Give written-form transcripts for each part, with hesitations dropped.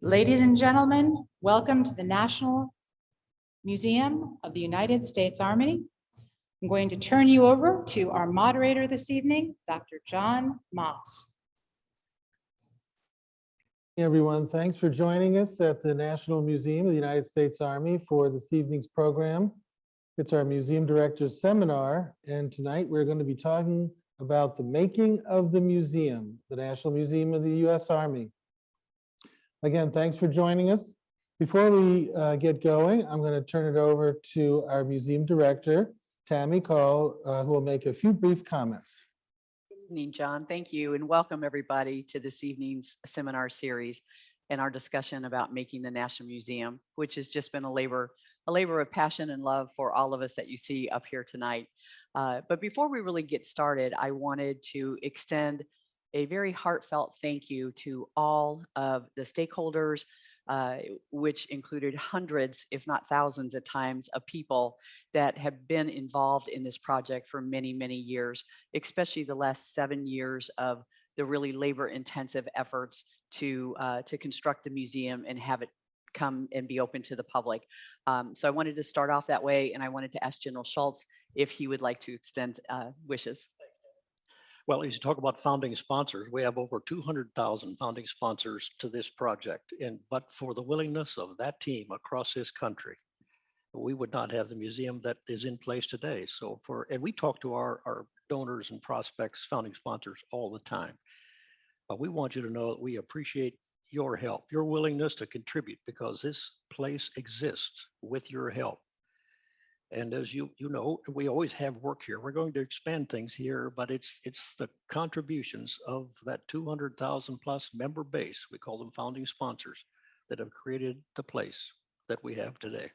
Ladies and gentlemen, welcome to the National Museum of the United States Army. I'm going to turn you over to our moderator this evening, Dr. John Moss. Hey everyone, thanks for joining us at the National Museum of the United States Army for this evening's program. It's our Museum Director's Seminar, and tonight we're going to be talking about the making of the museum, the National Museum of the U.S. Army. Again, thanks for joining us. Before we get going, I'm going to turn it over to our Museum Director, Tammy, who will make a few brief comments. Good evening, John. Thank you, and welcome everybody to this evening's seminar series and our discussion about making the National Museum, which has just been a labor of passion and love for all of us that you see up here tonight. But before we really get started, I wanted to extend a very heartfelt thank you to all of the stakeholders, which included hundreds, if not thousands at times, of people that have been involved in this project for many, many years, especially the last 7 years of the really labor-intensive efforts to construct the museum and have it come and be open to the public. So I wanted to start off that way, and I wanted to ask General Schultz if he would like to extend wishes. Well, as you talk about founding sponsors, we have over 200,000 founding sponsors to this project. But for the willingness of that team across this country, we would not have the museum that is in place today. And we talk to our donors and prospects, founding sponsors all the time. But we want you to know that we appreciate your help, your willingness to contribute, because this place exists with your help. And as you know, we always have work here. We're going to expand things here, but it's the contributions of that 200,000 plus member base, we call them founding sponsors, that have created the place that we have today.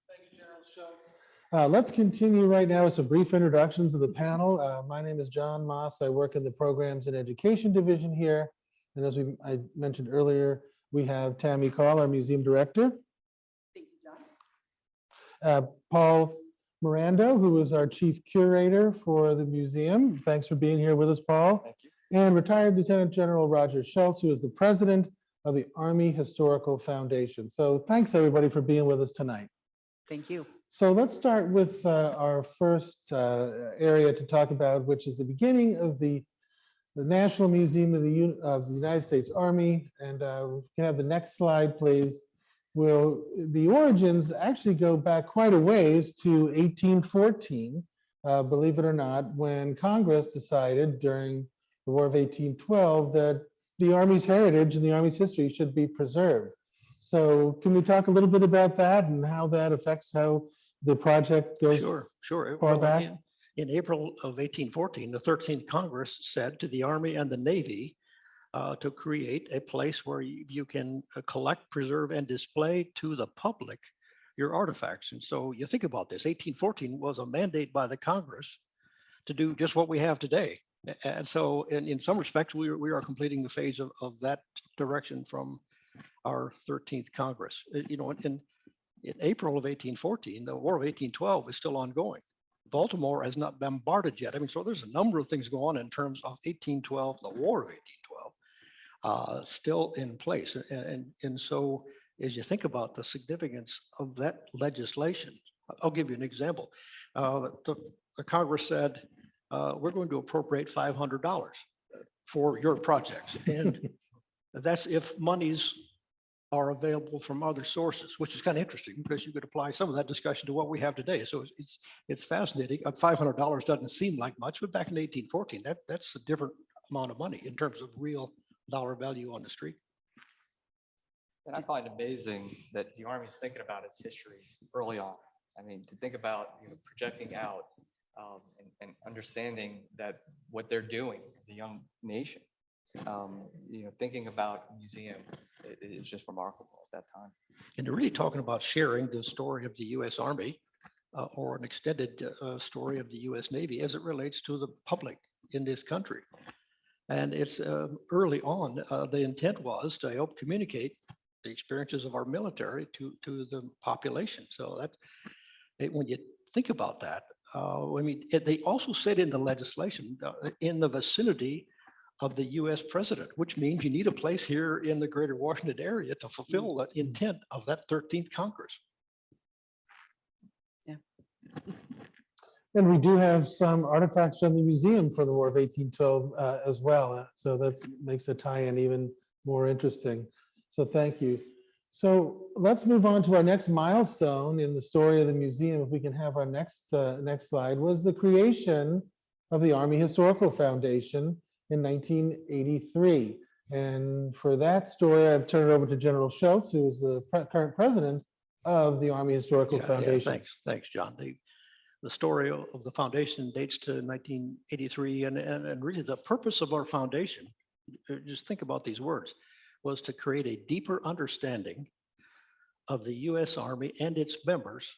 Thank you, General Schultz. Let's continue right now with some brief introductions of the panel. My name is John Moss. I work in the Programs and Education Division here. And as I mentioned earlier, we have Tammy, our Museum Director. Paul Morando, who is our Chief Curator for the museum. Thanks for being here with us, Paul. Thank you. And retired Lieutenant General Roger Schultz, who is the President of the Army Historical Foundation. So thanks everybody for being with us tonight. Thank you. So let's start with our first area to talk about, which is the beginning of the National Museum of the United States Army. And we can have the next slide, please. Well, the origins actually go back quite a ways to 1814, believe it or not, when Congress decided during the War of 1812 that the Army's heritage and the Army's history should be preserved. So can we talk a little bit about that and how that affects how the project goes Sure. far back? In April of 1814, the 13th Congress said to the Army and the Navy to create a place where you can collect, preserve, and display to the public your artifacts. And so you think about this, 1814 was a mandate by the Congress to do just what we have today. And so in some respects, we are completing the phase of that direction from our 13th Congress. You know, in April of 1814, the War of 1812 is still ongoing. Baltimore has not bombarded yet. I mean, so there's a number of things going on in terms of 1812, the War of 1812. Still in place. And so as you think about the significance of that legislation, I'll give you an example. The Congress said, we're going to appropriate $500 for your projects. And that's if monies are available from other sources, which is kind of interesting because you could apply some of that discussion to what we have today. So it's fascinating. $500 doesn't seem like much, but back in 1814, that's a different amount of money in terms of real dollar value on the street. And I find it amazing that the Army's thinking about its history early on. I mean, to think about projecting out and understanding that what they're doing as a young nation, thinking about a museum is just remarkable at that time. And they're really talking about sharing the story of the U.S. Army or an extended story of the U.S. Navy as it relates to the public in this country. And it's early on, the intent was to help communicate the experiences of our military to the population. So that when you think about that, I mean, they also said in the legislation in the vicinity of the US president, which means you need a place here in the greater Washington area to fulfill the intent of that 13th Congress. And we do have some artifacts from the museum for the War of 1812 as well. So that makes the tie-in even more interesting. So thank you. So let's move on to our next milestone in the story of the museum. If we can have our next slide, was the creation of the Army Historical Foundation in 1983. And for that story, I've turned it over to General Schultz, who is the current president of the Army Historical Foundation. Thanks, John. The story of the foundation dates to 1983, and really the purpose of our foundation, just think about these words, was to create a deeper understanding of the U.S. Army and its members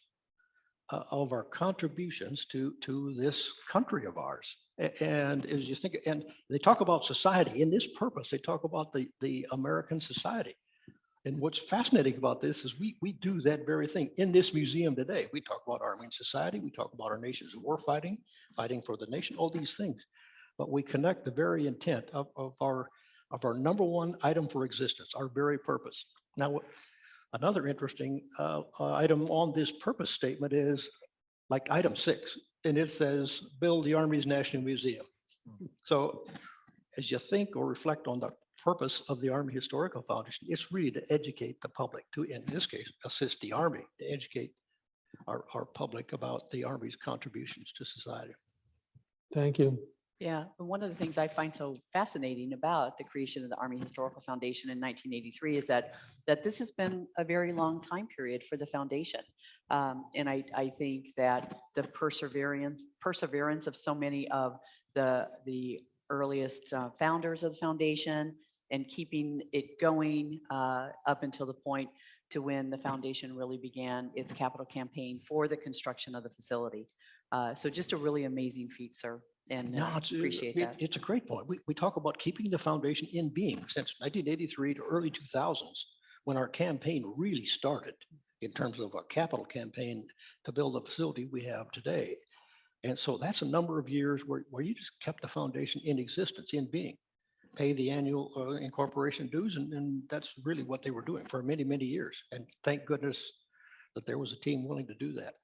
of our contributions to this country of ours. And as you think, and they talk about society in this purpose, they talk about the American society. And what's fascinating about this is we do that very thing in this museum today. We talk about Army and society, we talk about our nation's war fighting for the nation, all these things. But we connect the very intent of our number one item for existence, our very purpose. Now, another interesting item on this purpose statement is like item 6, and it says, build the Army's National Museum. So as you think or reflect on the purpose of the Army Historical Foundation, it's really to educate the public, to, in this case, assist the Army to educate our public about the Army's contributions to society. Thank you. Yeah, and one of the things I find so fascinating about the creation of the Army Historical Foundation in 1983 is that this has been a very long time period for the foundation. And I think that the perseverance of so many of the earliest founders of the foundation and keeping it going up until the point to when the foundation really began its capital campaign for the construction of the facility. So just a really amazing feat, sir. And appreciate that. It's a great point. We talk about keeping the foundation in being since 1983 to early 2000s, when our campaign really started in terms of a capital campaign to build the facility we have today. And so that's a number of years where you just kept the foundation in existence, in being, pay the annual incorporation dues. And that's really what they were doing for many, many years. And thank goodness that there was a team willing to do that.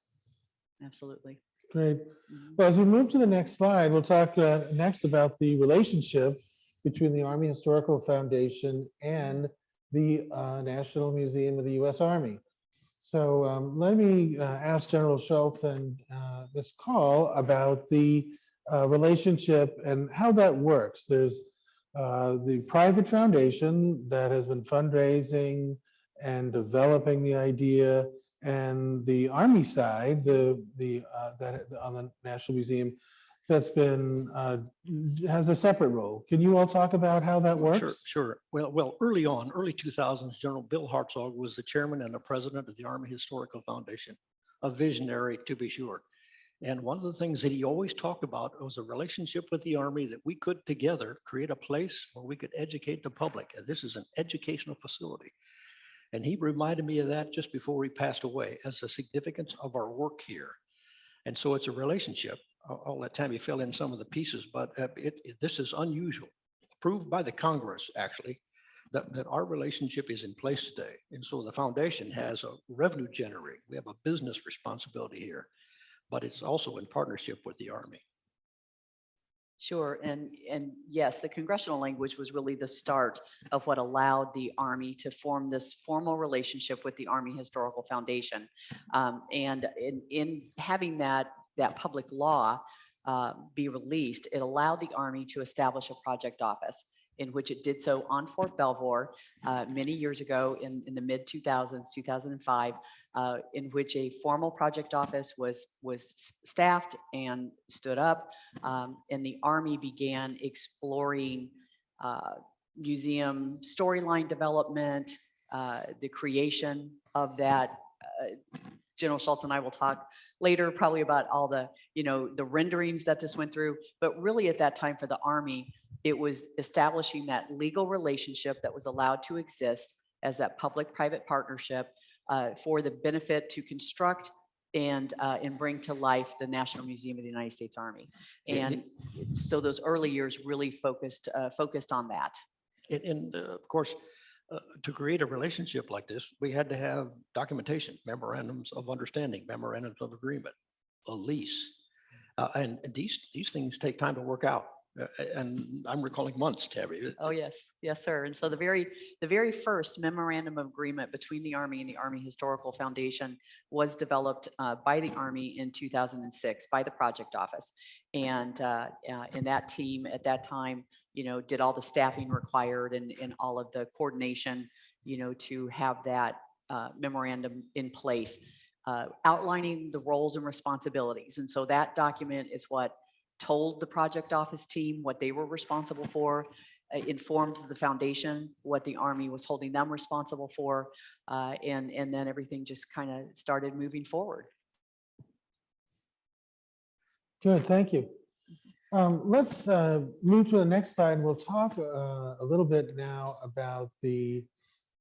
Absolutely. Great. Well, as we move to the next slide, we'll talk next about the relationship between the Army Historical Foundation and the National Museum of the U.S. Army. So let me ask General Schultz and Ms. Call about the relationship and how that works. There's the private foundation that has been fundraising and developing the idea, and the Army side, that on the National Museum, that's been has a separate role. Can you all talk about how that works? Sure. Well, early 2000s, General Bill Hartzog was the chairman and the president of the Army Historical Foundation, a visionary to be sure. And one of the things that he always talked about was a relationship with the Army that we could together create a place where we could educate the public. And this is an educational facility. And he reminded me of that just before he passed away as the significance of our work here. And so it's a relationship. I'll let Tammy fill in some of the pieces, but this is unusual, approved by the Congress, actually, that our relationship is in place today. And so the foundation has a revenue generating. We have a business responsibility here, but it's also in partnership with the Army. Sure, and yes, the congressional language was really the start of what allowed the Army to form this formal relationship with the Army Historical Foundation. And in having that public law be released, it allowed the Army to establish a project office, in which it did so on Fort Belvoir many years ago in the mid 2000s, 2005, in which a formal project office was staffed and stood up, and the Army began exploring museum storyline development, the creation of that. General Schultz and I will talk later probably about all the renderings that this went through, but really at that time for the Army, it was establishing that legal relationship that was allowed to exist as that public-private partnership for the benefit to construct and bring to life the National Museum of the United States Army. Yeah, And so those early years really focused on that. And of course, to create a relationship like this, we had to have documentation, memorandums of understanding, memorandums of agreement, a lease. And these things take time to work out. And I'm recalling months, Tammy. Oh, yes. Yes, sir. And so the very first memorandum of agreement between the Army and the Army Historical Foundation was developed by the Army in 2006 by the project office. And that team at that time, did all the staffing required and all of the coordination, to have that memorandum in place, outlining the roles and responsibilities. And so that document is what told the project office team what they were responsible for, informed the foundation what the Army was holding them responsible for, and then everything just kind of started moving forward. Good, thank you. Let's move to the next slide. We'll talk a little bit now about the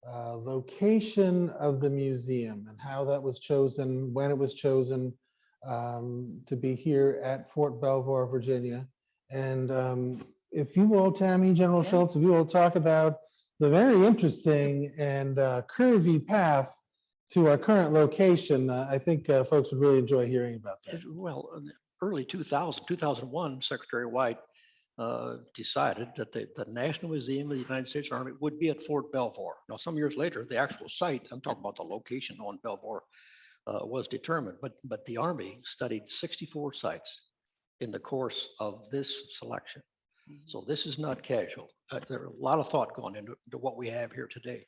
location of the museum and how that was chosen, when it was chosen to be here at Fort Belvoir, Virginia. And if you will, Tammy, General Schultz, if you will talk about the very interesting and curvy path to our current location, I think folks would really enjoy hearing about that. Well, in the early 2001, Secretary White decided that the National Museum of the United States Army would be at Fort Belvoir. Now, some years later, the actual site, I'm talking about the location on Belvoir, was determined, but the Army studied 64 sites in the course of this selection. So this is not casual. There are a lot of thought going into what we have here today.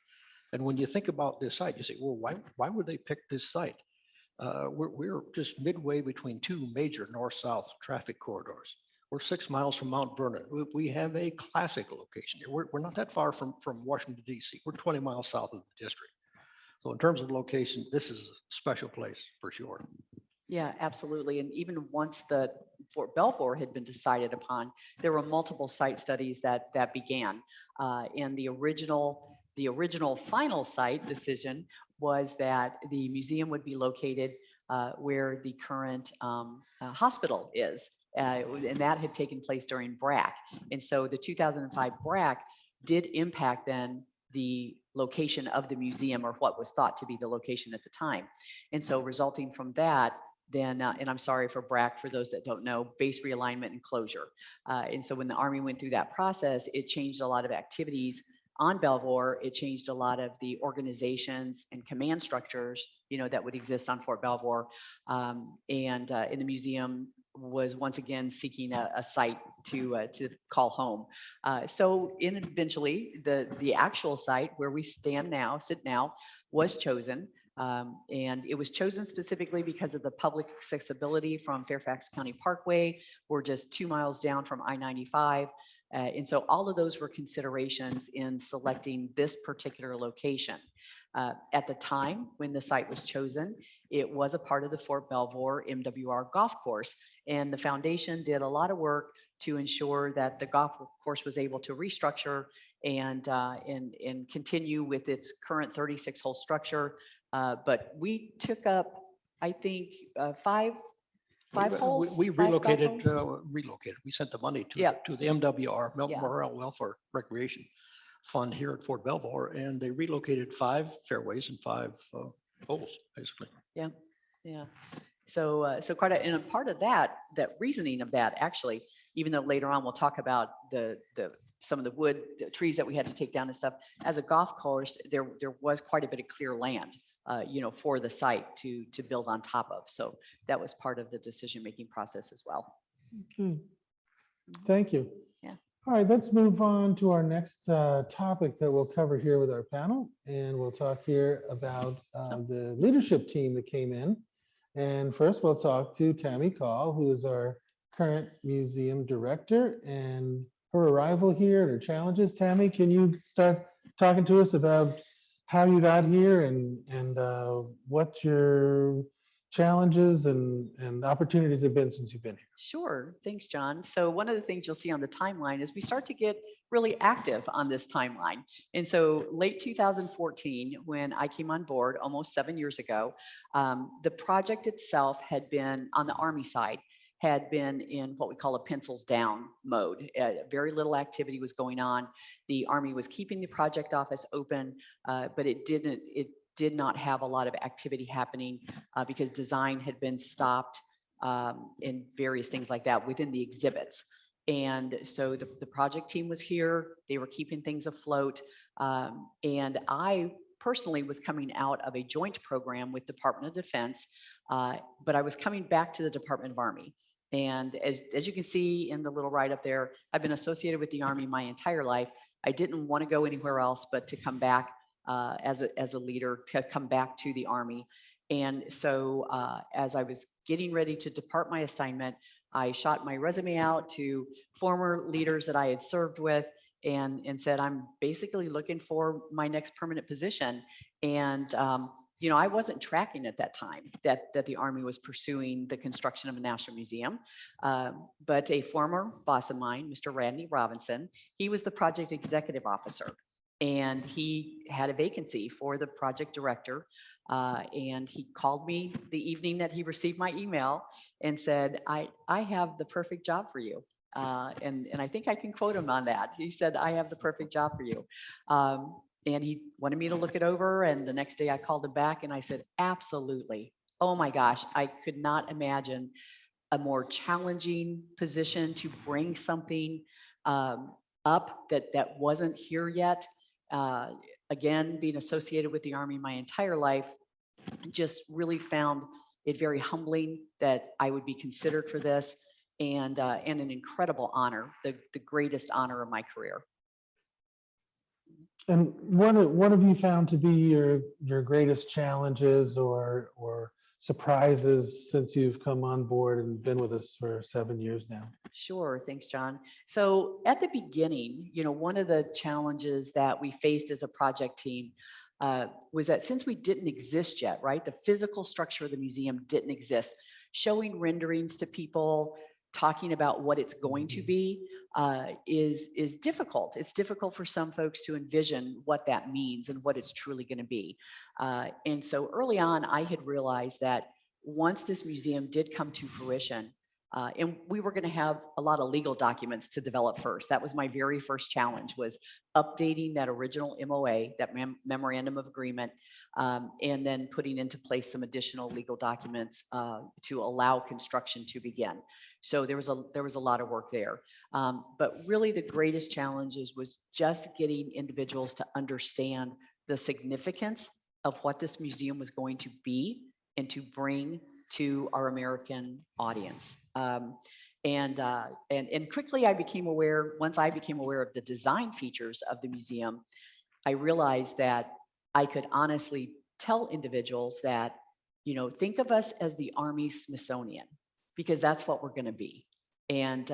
And when you think about this site, you say, well, why would they pick this site? We're just midway between two major north-south traffic corridors. We're 6 miles from Mount Vernon. We have a classic location here. We're not that far from Washington, D.C. We're 20 miles south of the district. So in terms of location, this is a special place for sure. Yeah, absolutely. And even once the Fort Belvoir had been decided upon, there were multiple site studies that began. And the original final site decision was that the museum would be located where the current hospital is. And that had taken place during BRAC. And so the 2005 BRAC did impact then the location of the museum, or what was thought to be the location at the time. And so resulting from that, then, and I'm sorry for BRAC, for those that don't know, base realignment and closure. And so when the Army went through that process, it changed a lot of activities on Belvoir. It changed a lot of the organizations and command structures, that would exist on Fort Belvoir. And the museum was once again seeking a site to call home. So eventually the actual site where we sit now, was chosen. And it was chosen specifically because of the public accessibility from Fairfax County Parkway. We're just 2 miles down from I-95. And so all of those were considerations in selecting this particular location. At the time when the site was chosen, it was a part of the Fort Belvoir MWR golf course. And the foundation did a lot of work to ensure that the golf course was able to restructure and continue with its current 36-hole structure. But we took up, I think, five holes. We relocated. Relocated. We sent the money to the MWR, Morale Welfare Recreation Fund here at Fort Belvoir, and they relocated 5 fairways and 5 holes, basically. Yeah. So quite and a part of that reasoning of that, actually, even though later on we'll talk about some of the wood trees that we had to take down and stuff, as a golf course, there was quite a bit of clear land, for the site to build on top of. So that was part of the decision-making process as well. Okay. Thank you. Yeah. All right, let's move on to our next topic that we'll cover here with our panel. And we'll talk here about the leadership team that came in. And first we'll talk to Tammy Call, who is our current museum director, and her arrival here and her challenges. Tammy, can you start talking to us about how you got here and what your challenges and opportunities have been since you've been here? Sure. Thanks, John. So one of the things you'll see on the timeline is we start to get really active on this timeline. And so late 2014, when I came on board almost 7 years ago, the project itself had been on the Army side, had been in what we call a pencils down mode. Very little activity was going on. The Army was keeping the project office open, but it did not have a lot of activity happening because design had been stopped and various things like that within the exhibits. And so the project team was here, they were keeping things afloat. And I personally was coming out of a joint program with Department of Defense, but I was coming back to the Department of Army. And as you can see in the little write-up there, I've been associated with the Army my entire life. I didn't want to go anywhere else but to come back as a leader, to come back to the Army. And so as I was getting ready to depart my assignment, I shot my resume out to former leaders that I had served with and said, I'm basically looking for my next permanent position. And you know, I wasn't tracking at that time that the Army was pursuing the construction of a national museum, but a former boss of mine, Mr. Randy Robinson, he was the project executive officer. And he had a vacancy for the project director. And he called me the evening that he received my email and said, I have the perfect job for you. And I think I can quote him on that. He said, I have the perfect job for you. And he wanted me to look it over. And the next day I called him back and I said, absolutely. Oh my gosh, I could not imagine a more challenging position to bring something up that wasn't here yet. Again, being associated with the Army my entire life, just really found it very humbling that I would be considered for this, and an incredible honor, the greatest honor of my career. And what have you found to be your greatest challenges or surprises since you've come on board and been with us for 7 years now? Sure. Thanks, John. So at the beginning, you know, one of the challenges that we faced as a project team was that since we didn't exist yet, right, the physical structure of the museum didn't exist, showing renderings to people, talking about what it's going to be is difficult. It's difficult for some folks to envision what that means and what it's truly going to be. And so early on, I had realized that once this museum did come to fruition, and we were going to have a lot of legal documents to develop first. That was my very first challenge, was updating that original MOA, that memorandum of agreement, and then putting into place some additional legal documents to allow construction to begin. So there was a lot of work there. But really the greatest challenges was just getting individuals to understand the significance of what this museum was going to be and to bring to our American audience. And quickly I became aware, once I became aware of the design features of the museum, I realized that I could honestly tell individuals that, you know, think of us as the Army Smithsonian, because that's what we're going to be. And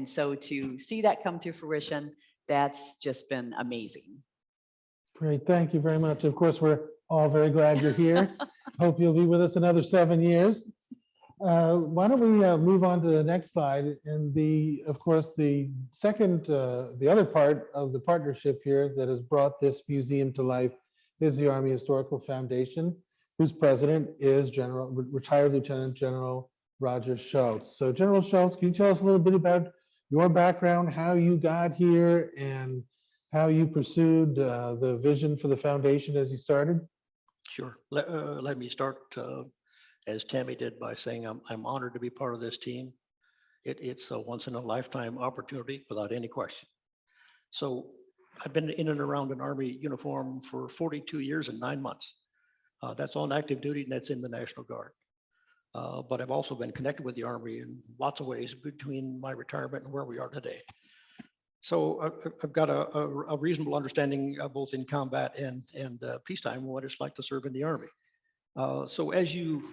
so to see that come to fruition, that's just been amazing. Great, thank you very much. Of course, we're all very glad you're here. Hope you'll be with us another 7 years. Why don't we move on to the next slide? And of course, the other part of the partnership here that has brought this museum to life is the Army Historical Foundation, whose president is retired Lieutenant General Roger Schultz. So General Schultz, can you tell us a little bit about your background, how you got here, and how you pursued the vision for the foundation as you started? Sure. Let me start as Tammy did by saying I'm honored to be part of this team. It's a once in a lifetime opportunity without any question. So I've been in and around an Army uniform for 42 years and 9 months. That's on active duty and that's in the National Guard. But I've also been connected with the Army in lots of ways between my retirement and where we are today. So I've got a reasonable understanding both in combat and peacetime what it's like to serve in the Army. So as you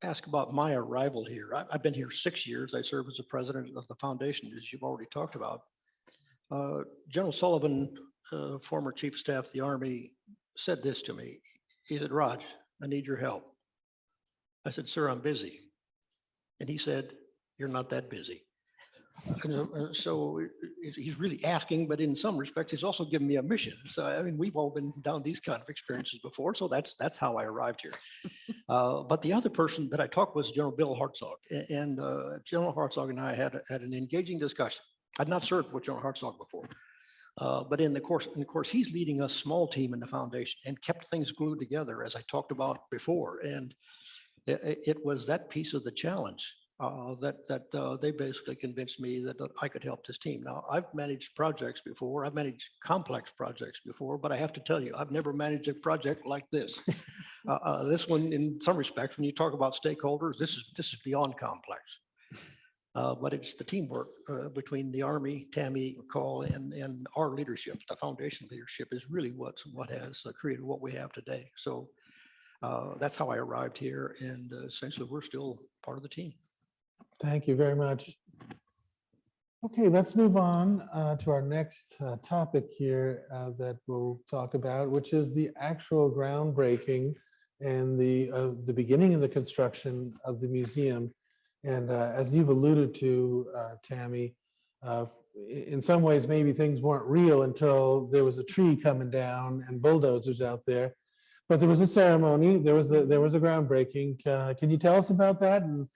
ask about my arrival here, I've been here 6 years. I serve as the president of the foundation, as you've already talked about. General Sullivan, former chief of staff of the Army, said this to me. He said, "Raj, I need your help. I said, sir, I'm busy. And he said, you're not that busy. So he's really asking, but in some respects, he's also giving me a mission. So, I mean, we've all been down these kind of experiences before. So that's how I arrived here. But the other person that I talked with was General Bill Hartzog. And General Hartzog and I had an engaging discussion. I'd not served with General Hartzog before. But in the course, he's leading a small team in the foundation and kept things glued together, as I talked about before. And it was that piece of the challenge that they basically convinced me that I could help this team. Now, I've managed projects before. I've managed complex projects before, but I have to tell you, I've never managed a project like this. This one, in some respects, when you talk about stakeholders, this is beyond complex. But it's the teamwork between the Army, Tammy, Call, and our leadership. The foundation leadership is really what has created what we have today. So that's how I arrived here, and essentially we're still part of the team. Thank you very much. Okay, let's move on to our next topic here that we'll talk about, which is the actual groundbreaking and the beginning of the construction of the museum. And as you've alluded to, Tammy, in some ways, maybe things weren't real until there was a tree coming down and bulldozers out there. But there was a ceremony, there was a groundbreaking. Can you tell us about that and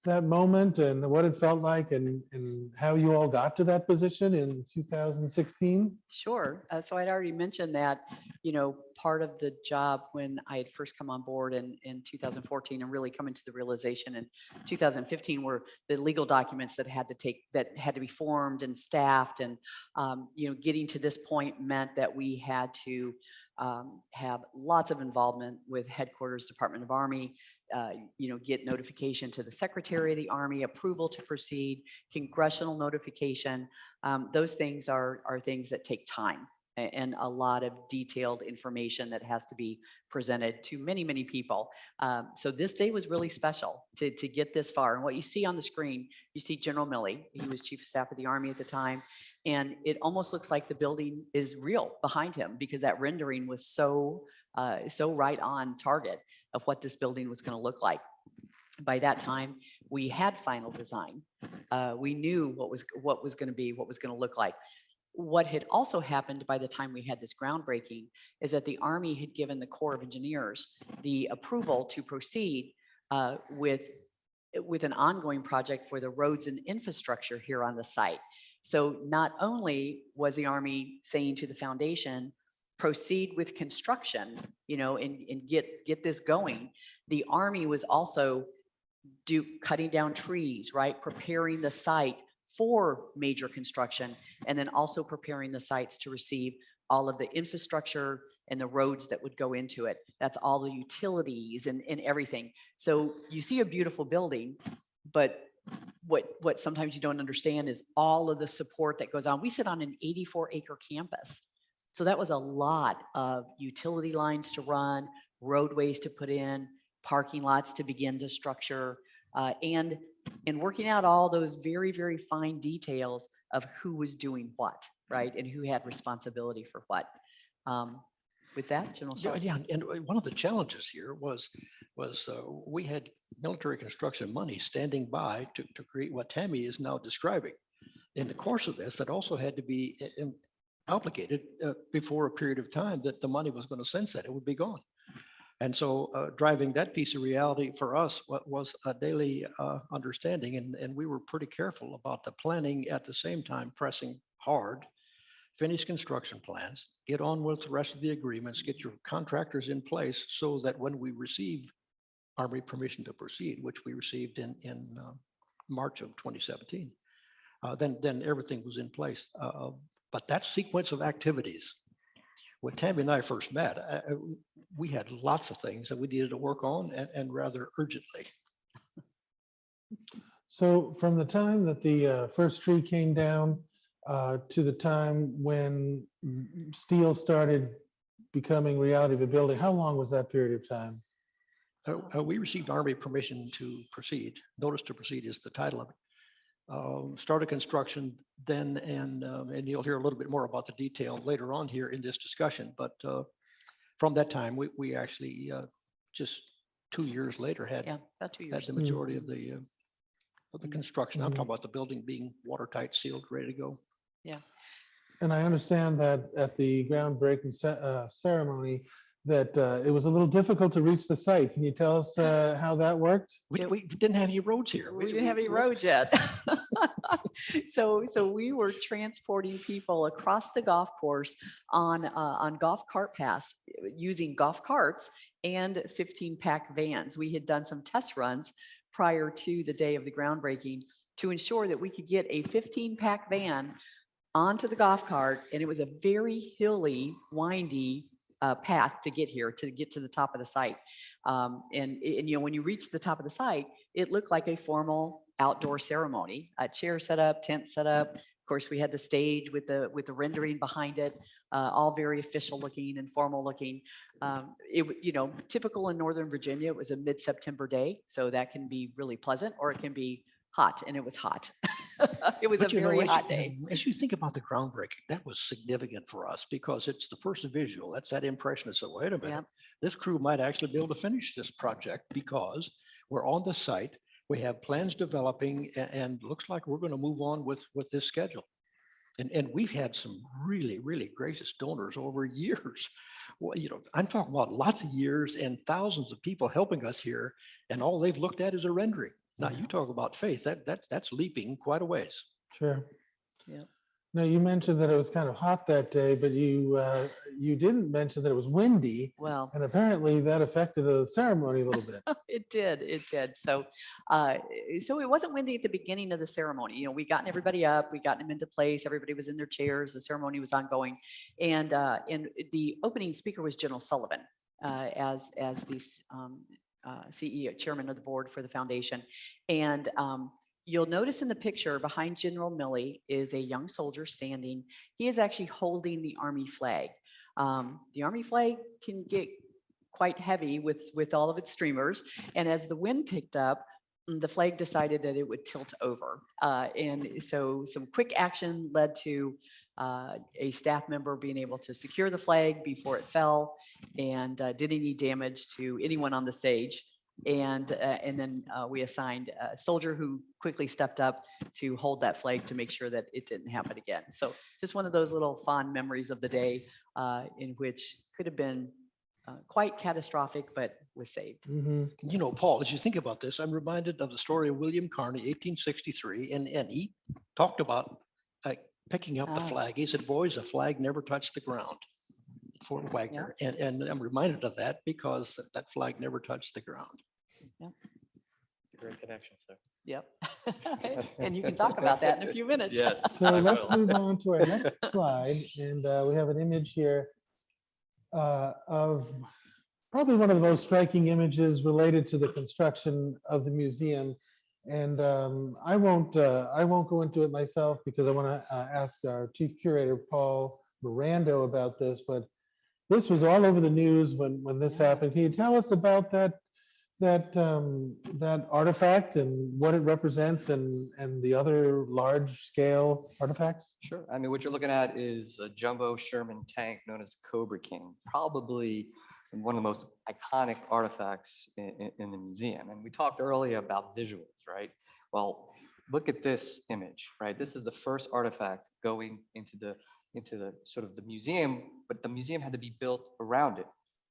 that moment and what it felt like and how you all got to that position in 2016? Sure. So I'd already mentioned that, part of the job when I had first come on board in 2014 and really coming to the realization in 2015 were the legal documents that had to be formed and staffed. And, getting to this point meant that we had to have lots of involvement with headquarters, Department of Army, get notification to the Secretary of the Army, approval to proceed, congressional notification. Those things are things that take time and a lot of detailed information that has to be presented to many, many people. So this day was really special to get this far. And what you see on the screen, you see General Milley. He was Chief of Staff of the Army at the time. And it almost looks like the building is real behind him because that rendering was so right on target of what this building was going to look like. By that time, we had final design. We knew what was going to look like. What had also happened by the time we had this groundbreaking is that the Army had given the Corps of Engineers the approval to proceed with an ongoing project for the roads and infrastructure here on the site. So not only was the Army saying to the foundation, proceed with construction, and get this going, the Army was also cutting down trees, right? Preparing the site for major construction, and then also preparing the sites to receive all of the infrastructure and the roads that would go into it. That's all the utilities and everything. So you see a beautiful building, but what sometimes you don't understand is all of the support that goes on. We sit on an 84-acre campus. So that was a lot of utility lines to run, roadways to put in, parking lots to begin to structure, and working out all those very, very fine details of who was doing what, right? And who had responsibility for what. With that, General Schultz. Yeah, and one of the challenges here was we had military construction money standing by to create what Tammy is now describing. In the course of this, that also had to be obligated before a period of time that the money was going to sunset, it would be gone. And so driving that piece of reality for us was a daily understanding. And we were pretty careful about the planning at the same time, pressing hard, finish construction plans, get on with the rest of the agreements, get your contractors in place so that when we receive Army permission to proceed, which we received in March of 2017, then everything was in place. But that sequence of activities, when Tammy and I first met, we had lots of things that we needed to work on and rather urgently. So from the time that the first tree came down to the time when steel started becoming reality of the building, how long was that period of time? We received Army permission to proceed. Notice to proceed is the title of it. Started construction then, and you'll hear a little bit more about the detail later on here in this discussion. But from that time, we actually just 2 years later had, Yeah, about 2 had years. the majority of the construction. I'm Mhm. talking about the building being watertight, sealed, ready to go. And I understand that at the groundbreaking ceremony, that it was a little difficult to reach the site. Can you tell us how that worked? We didn't have any roads here. We didn't have any roads yet. So we were transporting people across the golf course on golf cart paths using golf carts and 15-pack vans. We had done some test runs prior to the day of the groundbreaking to ensure that we could get a 15-pack van onto the golf cart, and it was a very hilly, windy path to get here, to get to the top of the site. And you know, when you reach the top of the site, it looked like a formal outdoor ceremony. A chair set up, tent set up. Of course, we had the stage with the rendering behind it, all very official looking and formal looking. You know, typical in Northern Virginia, it was a mid-September day, so that can be really pleasant, or it can be hot, and it was hot. It was But a you know, very as hot you- day. As you think about the groundbreaking, that was significant for us because it's the first visual. That's that impression. So wait a minute, Yep. this crew might actually be able to finish this project because we're on the site. We have plans developing and looks like we're going to move on with this schedule. And we've had some really, really gracious donors over years. Well, you know, I'm talking about lots of years and thousands of people helping us here, and all they've looked at is a rendering. Now, you talk about faith, that's leaping quite a ways. Sure. Yeah. Now, you mentioned that it was kind of hot that day, but you didn't mention that it was windy, Well, and apparently that affected the ceremony a little bit. it did. It did. So it wasn't windy at the beginning of the ceremony. You know, we gotten everybody up, we gotten them into place. Everybody was in their chairs. The ceremony was ongoing, and the opening speaker was General Sullivan, as the CEO, chairman of the board for the foundation, and you'll notice in the picture behind General Milley is a young soldier standing. He is actually holding the Army flag. The Army flag can get quite heavy with all of its streamers. And as the wind picked up, the flag decided that it would tilt over. And so some quick action led to a staff member being able to secure the flag before it fell and did any damage to anyone on the stage. And then we assigned a soldier who quickly stepped up to hold that flag to make sure that it didn't happen again. So just one of those little fond memories of the day in which could have been quite catastrophic, but was saved. Mhm. You know, Paul, as you think about this, I'm reminded of the story of William Carney, 1863, and he talked about picking up the Ah. flag. He said, boys, the flag never touched the ground. Fort Wagner. And I'm reminded of that because that flag never touched the ground. It's a great connection, sir. Yep. And you can talk about that in a few minutes. Yes. So I let's will. move on to our next slide. And we have an image here of probably one of the most striking images related to the construction of the museum. And I won't go into it myself because I want to ask our chief curator, Paul Morando, about this. But this was all over the news when this happened. Can you tell us about that artifact and what it represents and the other large scale artifacts? Sure. I mean, what you're looking at is a jumbo Sherman tank known as Cobra King, probably one of the most iconic artifacts in the museum. And we talked earlier about visuals, right? Well, look at this image, right? This is the first artifact going into the sort of the museum, but the museum had to be built around it,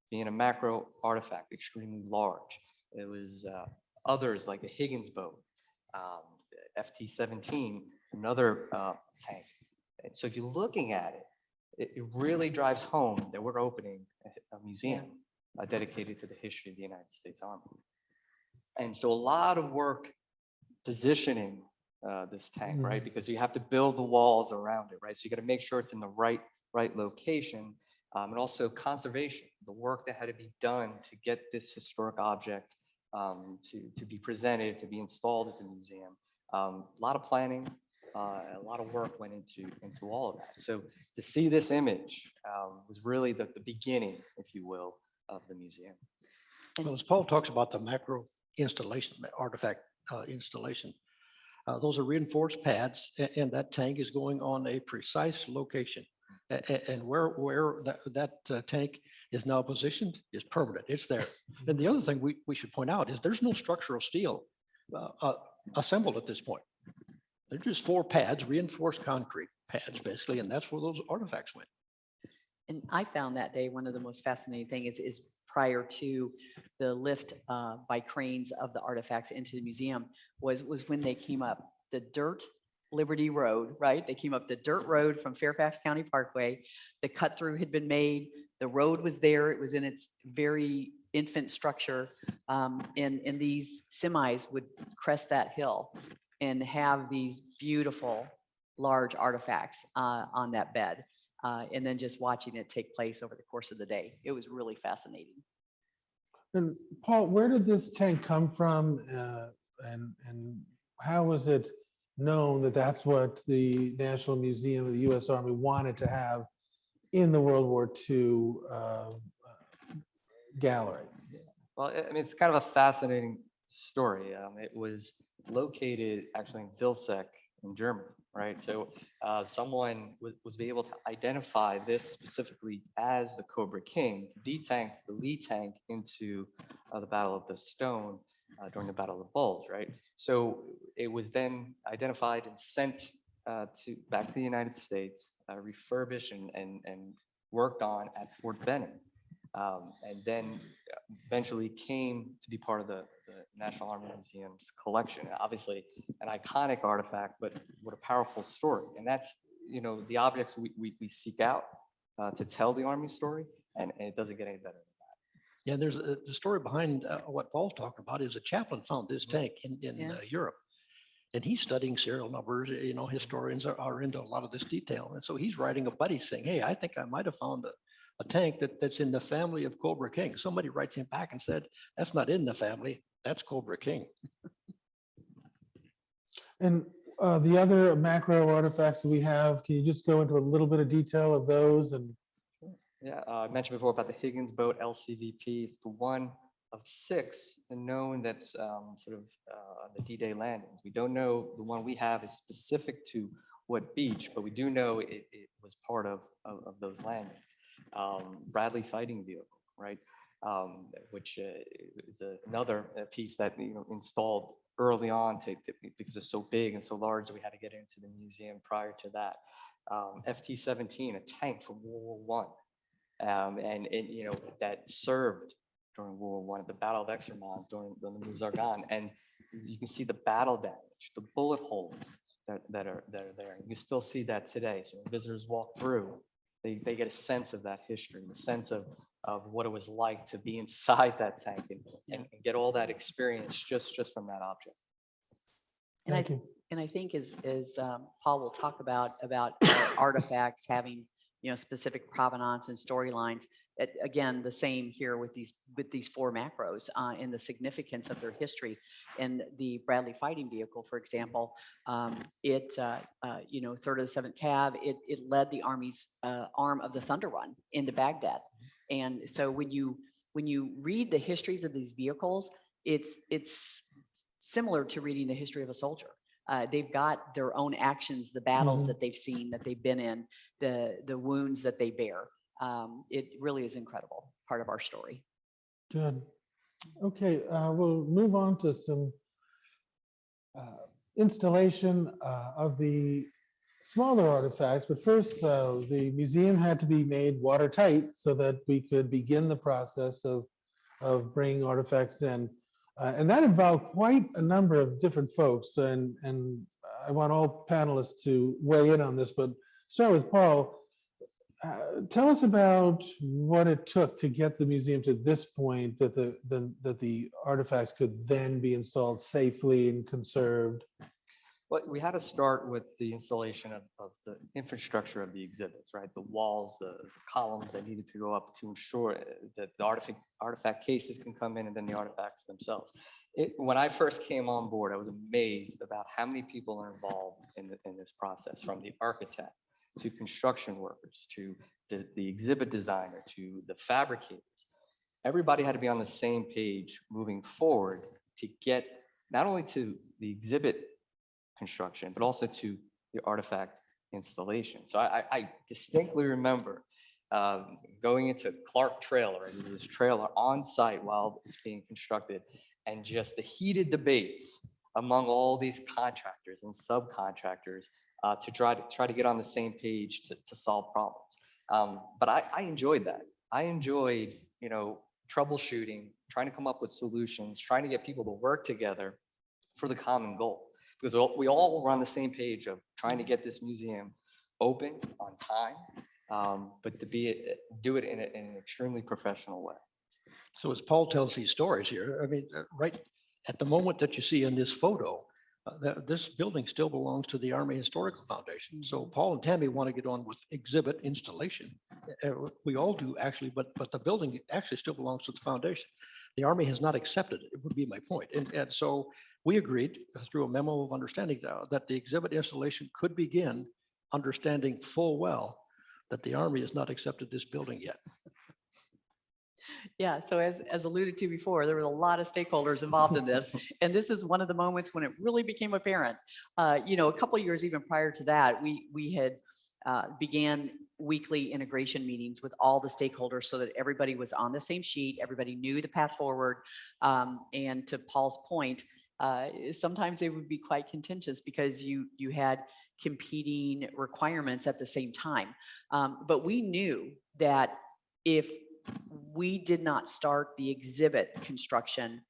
being a macro artifact, extremely large. It was others like the Higgins boat, FT-17, another tank. And so if you're looking at it, it really drives home that we're opening a museum dedicated to the history of the United States Army. And so a lot of work positioning this tank, right? Because you have to build the walls around it, right? So you got to make sure it's in the right location, and also conservation, the work that had to be done to get this historic object to be presented, to be installed at the museum. A lot of planning, a lot of work went into all of that. So to see this image was really the beginning, if you will, of the museum. Well, as Paul talks about the macro installation, artifact installation, those are reinforced pads, and that tank is going on a precise location. And where that tank is now positioned is permanent. It's there. And the other thing we should point out is there's no structural steel assembled at this point. They're just 4 pads, reinforced concrete pads, basically, and that's where those artifacts went. And I found that day, one of the most fascinating things is prior to the lift by cranes of the artifacts into the museum was when they came up the dirt Liberty Road, right? They came up the dirt road from Fairfax County Parkway. The cut through had been made. The road was there. It was in its very infant structure. And these semis would crest that hill and have these beautiful large artifacts on that bed. And then just watching it take place over the course of the day. It was really fascinating. And Paul, where did this tank come from? And how was it known that that's what the National Museum of the U.S. Army wanted to have in the World War II gallery? Well, I mean, it's kind of a fascinating story. It was located actually in Vilseck in Germany, right? So someone was able to identify this specifically as the Cobra King, detanked the lead tank into the Battle of the Stone during the Battle of the Bulge, right? So it was then identified and sent back to the United States, refurbished and worked on at Fort Benning. And then eventually came to be part of the National Army Museum's collection. Obviously an iconic artifact, but what a powerful story. And that's, you know, the objects we seek out to tell the Army story, and it doesn't get any better. Yeah, there's the story behind what Paul's talking about is a chaplain found this tank in Europe. And he's studying serial numbers. You know, historians are into a lot of this detail. And so he's writing a buddy saying, hey, I think I might have found a tank that's in the family of Cobra King. Somebody writes him back and said, that's not in the family, that's Cobra King. And the other macro artifacts that we have, can you just go into a little bit of detail of those? And Yeah, I mentioned before about the Higgins boat LCVP. It's the one of 6 known that's sort of the D-Day landings. We don't know the one we have is specific to what beach, but we do know it was part of those landings. Bradley fighting vehicle, right? Which is another piece that installed early on because it's so big and so large that we had to get into the museum prior to that. FT-17, a tank from World War I. And that served during World War I at the Battle of Exermont during the Meuse-Argonne, and you can see the battle damage, the bullet holes that are there. You still see that today. So when visitors walk through, they get a sense of that history, the sense of what it was like to be inside that tank and get all that experience just from that object. And I think as Paul will talk about artifacts having specific provenance and storylines. Again, the same here with these 4 macros and the significance of their history. And the Bradley fighting vehicle, for example, it 3rd of the 7th Cav, it led the Army's arm of the Thunder Run into Baghdad. And so when you read the histories of these vehicles, it's similar to reading the history of a soldier. They've got their own actions, the battles that they've seen, that they've been in, the wounds that they bear. It really is incredible, part of our story. good. Okay, we'll move on to some installation of the smaller artifacts. But first, the museum had to be made watertight so that we could begin the process of bringing artifacts in. And that involved quite a number of different folks. And I want all panelists to weigh in on this, but start with Paul. Tell us about what it took to get the museum to this point that the artifacts could then be installed safely and conserved. Well, we had to start with the installation of the infrastructure of the exhibits, right? The walls, the columns that needed to go up to ensure that the artifact cases can come in and then the artifacts themselves. When I first came on board, I was amazed about how many people are involved in this process, from the architect to construction workers, to the exhibit designer, to the fabricators. Everybody had to be on the same page moving forward to get not only to the exhibit construction, but also to the artifact installation. So I distinctly remember going into Clark Trailer, and this trailer on site while it's being constructed, and just the heated debates among all these contractors and subcontractors to try to get on the same page to solve problems. But I enjoyed that. I enjoyed, troubleshooting, trying to come up with solutions, trying to get people to work together for the common goal. Because we all were on the same page of trying to get this museum open on time, but to do it in an extremely professional way. So as Paul tells these stories here, I mean, right at the moment that you see in this photo, this building still belongs to the Army Historical Foundation. So Paul and Tammy want to get on with exhibit installation. We all do actually, but the building actually still belongs to the foundation. The Army has not accepted it, would be my point. And so we agreed through a memo of understanding that the exhibit installation could begin, understanding full well that the Army has not accepted this building yet. Yeah, so as alluded to before, there was a lot of stakeholders involved in this, and this is one of the moments when it really became apparent. A couple of years even prior to that, we had began weekly integration meetings with all the stakeholders so that everybody was on the same sheet, everybody knew the path forward, and to Paul's point, sometimes they would be quite contentious because you had competing requirements at the same time. But we knew that if we did not start the exhibit construction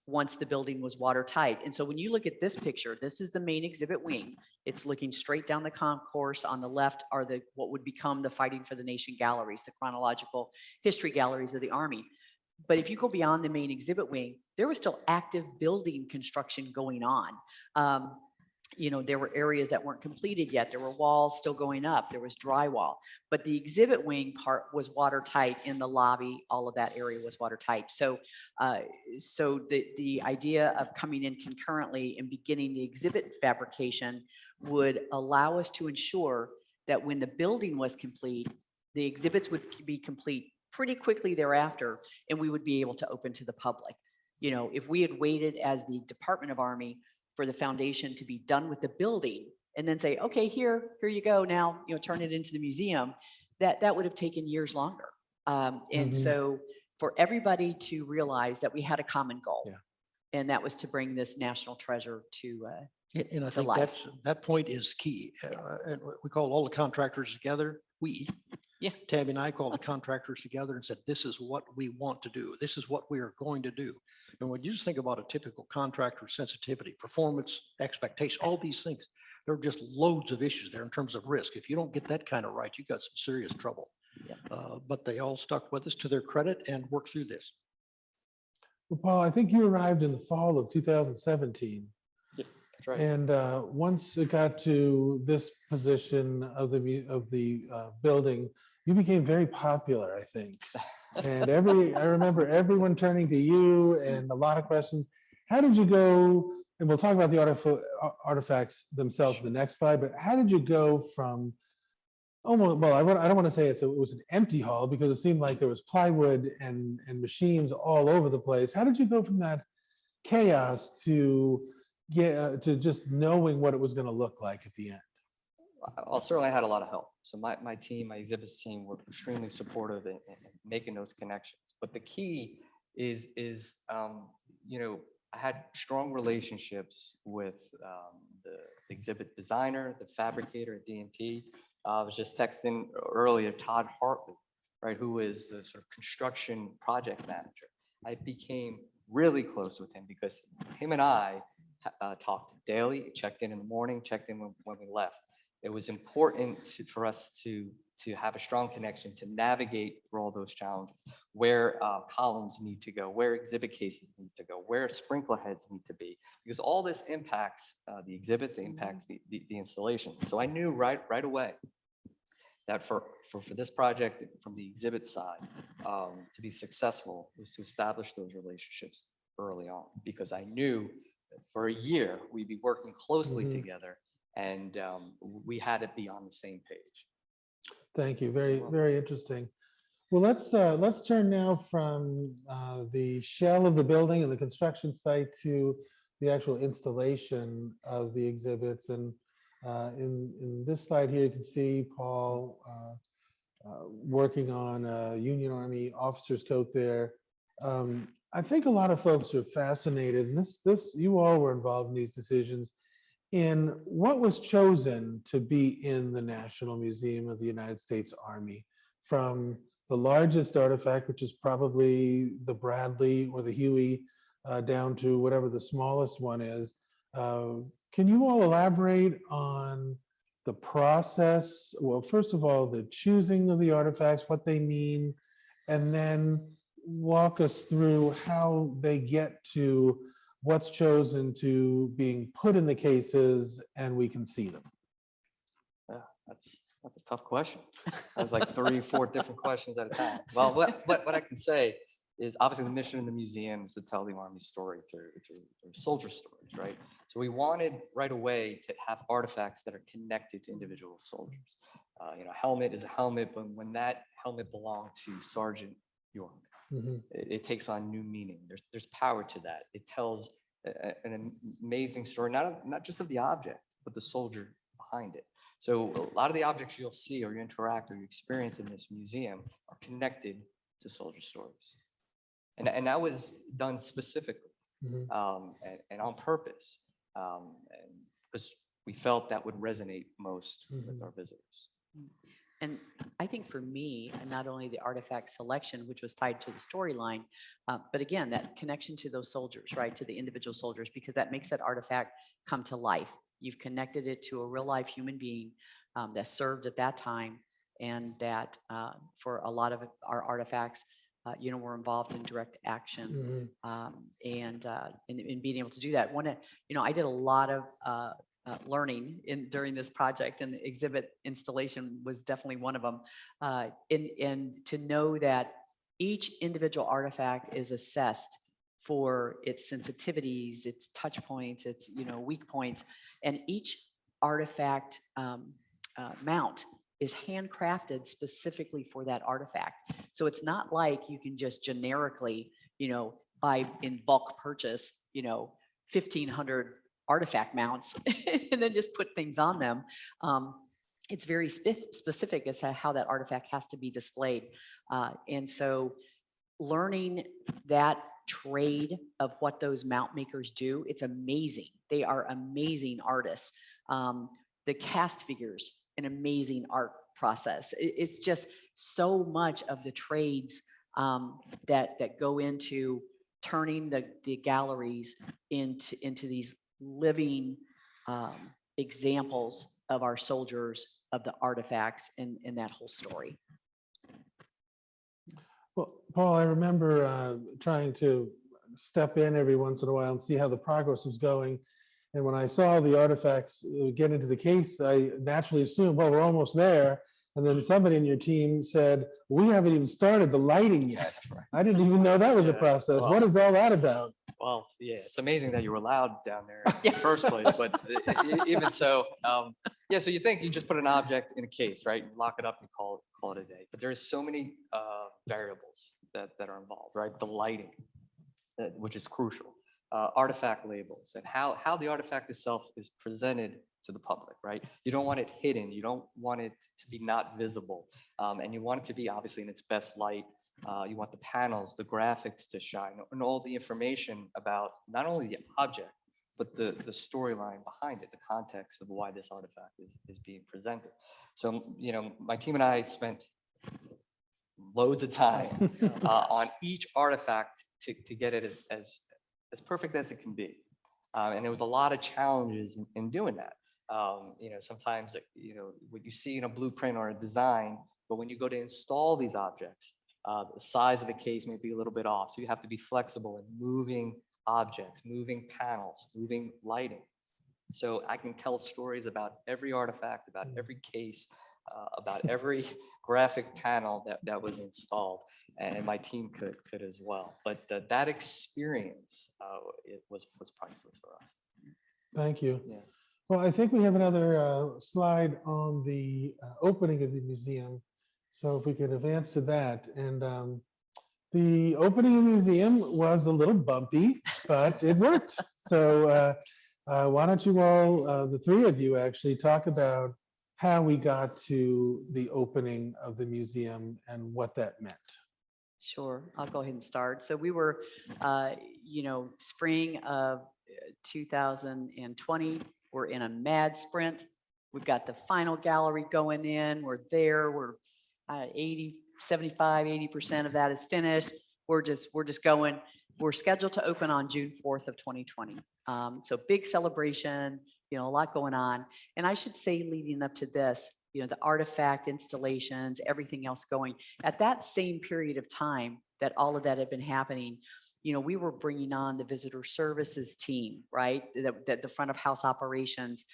once the building was watertight. And so when you look at this picture, this is the main exhibit wing. It's looking straight down the concourse. On the left are what would become the Fighting for the Nation galleries, the chronological history galleries of the Army. But if you go beyond the main exhibit wing, there was still active building construction going on. There were areas that weren't completed yet. There were walls still going up. There was drywall, but the exhibit wing part was watertight in the lobby. All of that area was watertight. So the idea of coming in concurrently and beginning the exhibit fabrication would allow us to ensure that when the building was complete, the exhibits would be complete pretty quickly thereafter, and we would be able to open to the public. If we had waited as the Department of Army for the foundation to be done with the building and then say, okay, here you go now, turn it into the museum, that would have taken years longer. And so for everybody to realize that we had a common goal, and that was to bring this national treasure to And I think life. that point is key. And we called all the contractors together. Tammy and I called the contractors together and said, this is what we want to do. This is what we are going to do. And when you just think about a typical contractor sensitivity, performance, expectation, all these things, there are just loads of issues there in terms of risk. If you don't get that kind of right, you've got some serious trouble. But they all stuck with us to their credit and worked through this. Well, Paul, I think you arrived in the fall of 2017. That's right. And once it got to this position of the building, you became very popular, I think. And I remember everyone turning to you and a lot of questions. How did you go? And we'll talk about the artifacts themselves in the next slide, but how did you go from almost, well, I don't want to say it was an empty hall because it seemed like there was plywood and machines all over the place. How did you go from that chaos to just knowing what it was going to look like at the end? Well, certainly I had a lot of help. So my team, my exhibits team were extremely supportive in making those connections. But the key is I had strong relationships with the exhibit designer, the fabricator at DMP. I was just texting earlier, Todd Hartley, right, who is the sort of construction project manager. I became really close with him because him and I talked daily, checked in the morning, checked in when we left. It was important for us to have a strong connection to navigate through all those challenges, where columns need to go, where exhibit cases need to go, where sprinkler heads need to be, because all this impacts the exhibits, it impacts the installation. So I knew right away that for this project, from the exhibit side, to be successful was to establish those relationships early on, because I knew that for a year we'd be working closely together, and we had to be on the same page. Thank you. Very, very interesting. Well, let's turn now from the shell of the building and the construction site to the actual installation of the exhibits. And In this slide here, you can see Paul working on a Union Army officer's coat there. I think a lot of folks are fascinated, and you all were involved in these decisions, in what was chosen to be in the National Museum of the United States Army, from the largest artifact, which is probably the Bradley or the Huey, down to whatever the smallest one is. Can you all elaborate on the process? Well, first of all, the choosing of the artifacts, what they mean, and then walk us through how they get to what's chosen to being put in the cases and we can see them. Yeah, that's a tough question. That's like 3, 4 different questions at a time. Well, what I can say is obviously the mission of the museum is to tell the Army story through soldier stories, right? So we wanted right away to have artifacts that are connected to individual soldiers. Helmet is a helmet, but when that helmet belonged to Sergeant York, it takes on new meaning. There's power to that. It tells an amazing story, not just of the object, but the soldier behind it. So a lot of the objects you'll see or you interact or you experience in this museum are connected to soldier stories. And that was done specifically and on purpose, and because we felt that would resonate most with our visitors. And I think for me, not only the artifact selection, which was tied to the storyline, but again, that connection to those soldiers, right, to the individual soldiers, because that makes that artifact come to life. You've connected it to a real life human being that served at that time, and that for a lot of our artifacts, we're involved in direct action, and in being able to do that. I did a lot of learning during this project, and the exhibit installation was definitely one of them. And to know that each individual artifact is assessed for its sensitivities, its touch points, its weak points, and each artifact mount is handcrafted specifically for that artifact. So it's not like you can just generically, buy in bulk purchase, 1,500 artifact mounts and then just put things on them. It's very specific as to how that artifact has to be displayed. And so learning that trade of what those mount makers do, it's amazing. They are amazing artists. The cast figures, an amazing art process. It's just so much of the trades that go into turning the galleries into these living examples of our soldiers, of the artifacts, and that whole story. Well, Paul, I remember trying to step in every once in a while and see how the progress was going. And when I saw the artifacts get into the case, I naturally assumed, well, we're almost there. And then somebody in your team said, we haven't even started the lighting yet. I didn't even know that was a process. What is all that about? Well, yeah, it's amazing that you were allowed down there in the first place, but even so, so you think you just put an object in a case, right? You lock it up and call it a day. But there's so many variables that are involved, right? The lighting, which is crucial. Artifact labels and how the artifact itself is presented to the public, right? You don't want it hidden. You don't want it to be not visible. And you want it to be obviously in its best light. You want the panels, the graphics to shine, and all the information about not only the object, but the storyline behind it, the context of why this artifact is being presented. So, my team and I spent loads of time on each artifact to get it as perfect as it can be. And there was a lot of challenges in doing that. Sometimes, what you see in a blueprint or a design, but when you go to install these objects, the size of a case may be a little bit off. So you have to be flexible in moving objects, moving panels, moving lighting. So I can tell stories about every artifact, about every case, about every graphic panel that was installed, and my team could as well. But that experience it was priceless for us. Thank you. Yeah. Well, I think we have another slide on the opening of the museum. So if we could advance to that. And the opening of the museum was a little bumpy, but it worked. So Why don't you all, the three of you actually, talk about how we got to the opening of the museum and what that meant? Sure, I'll go ahead and start. So we were, spring of 2020, we're in a mad sprint. We've got the final gallery going in. We're there. We're 80% of that is finished. We're just going. We're scheduled to open on June 4th of 2020. So big celebration, a lot going on. And I should say, leading up to this, the artifact installations, everything else going at that same period of time that all of that had been happening. We were bringing on the visitor services team, right? The front of house operations.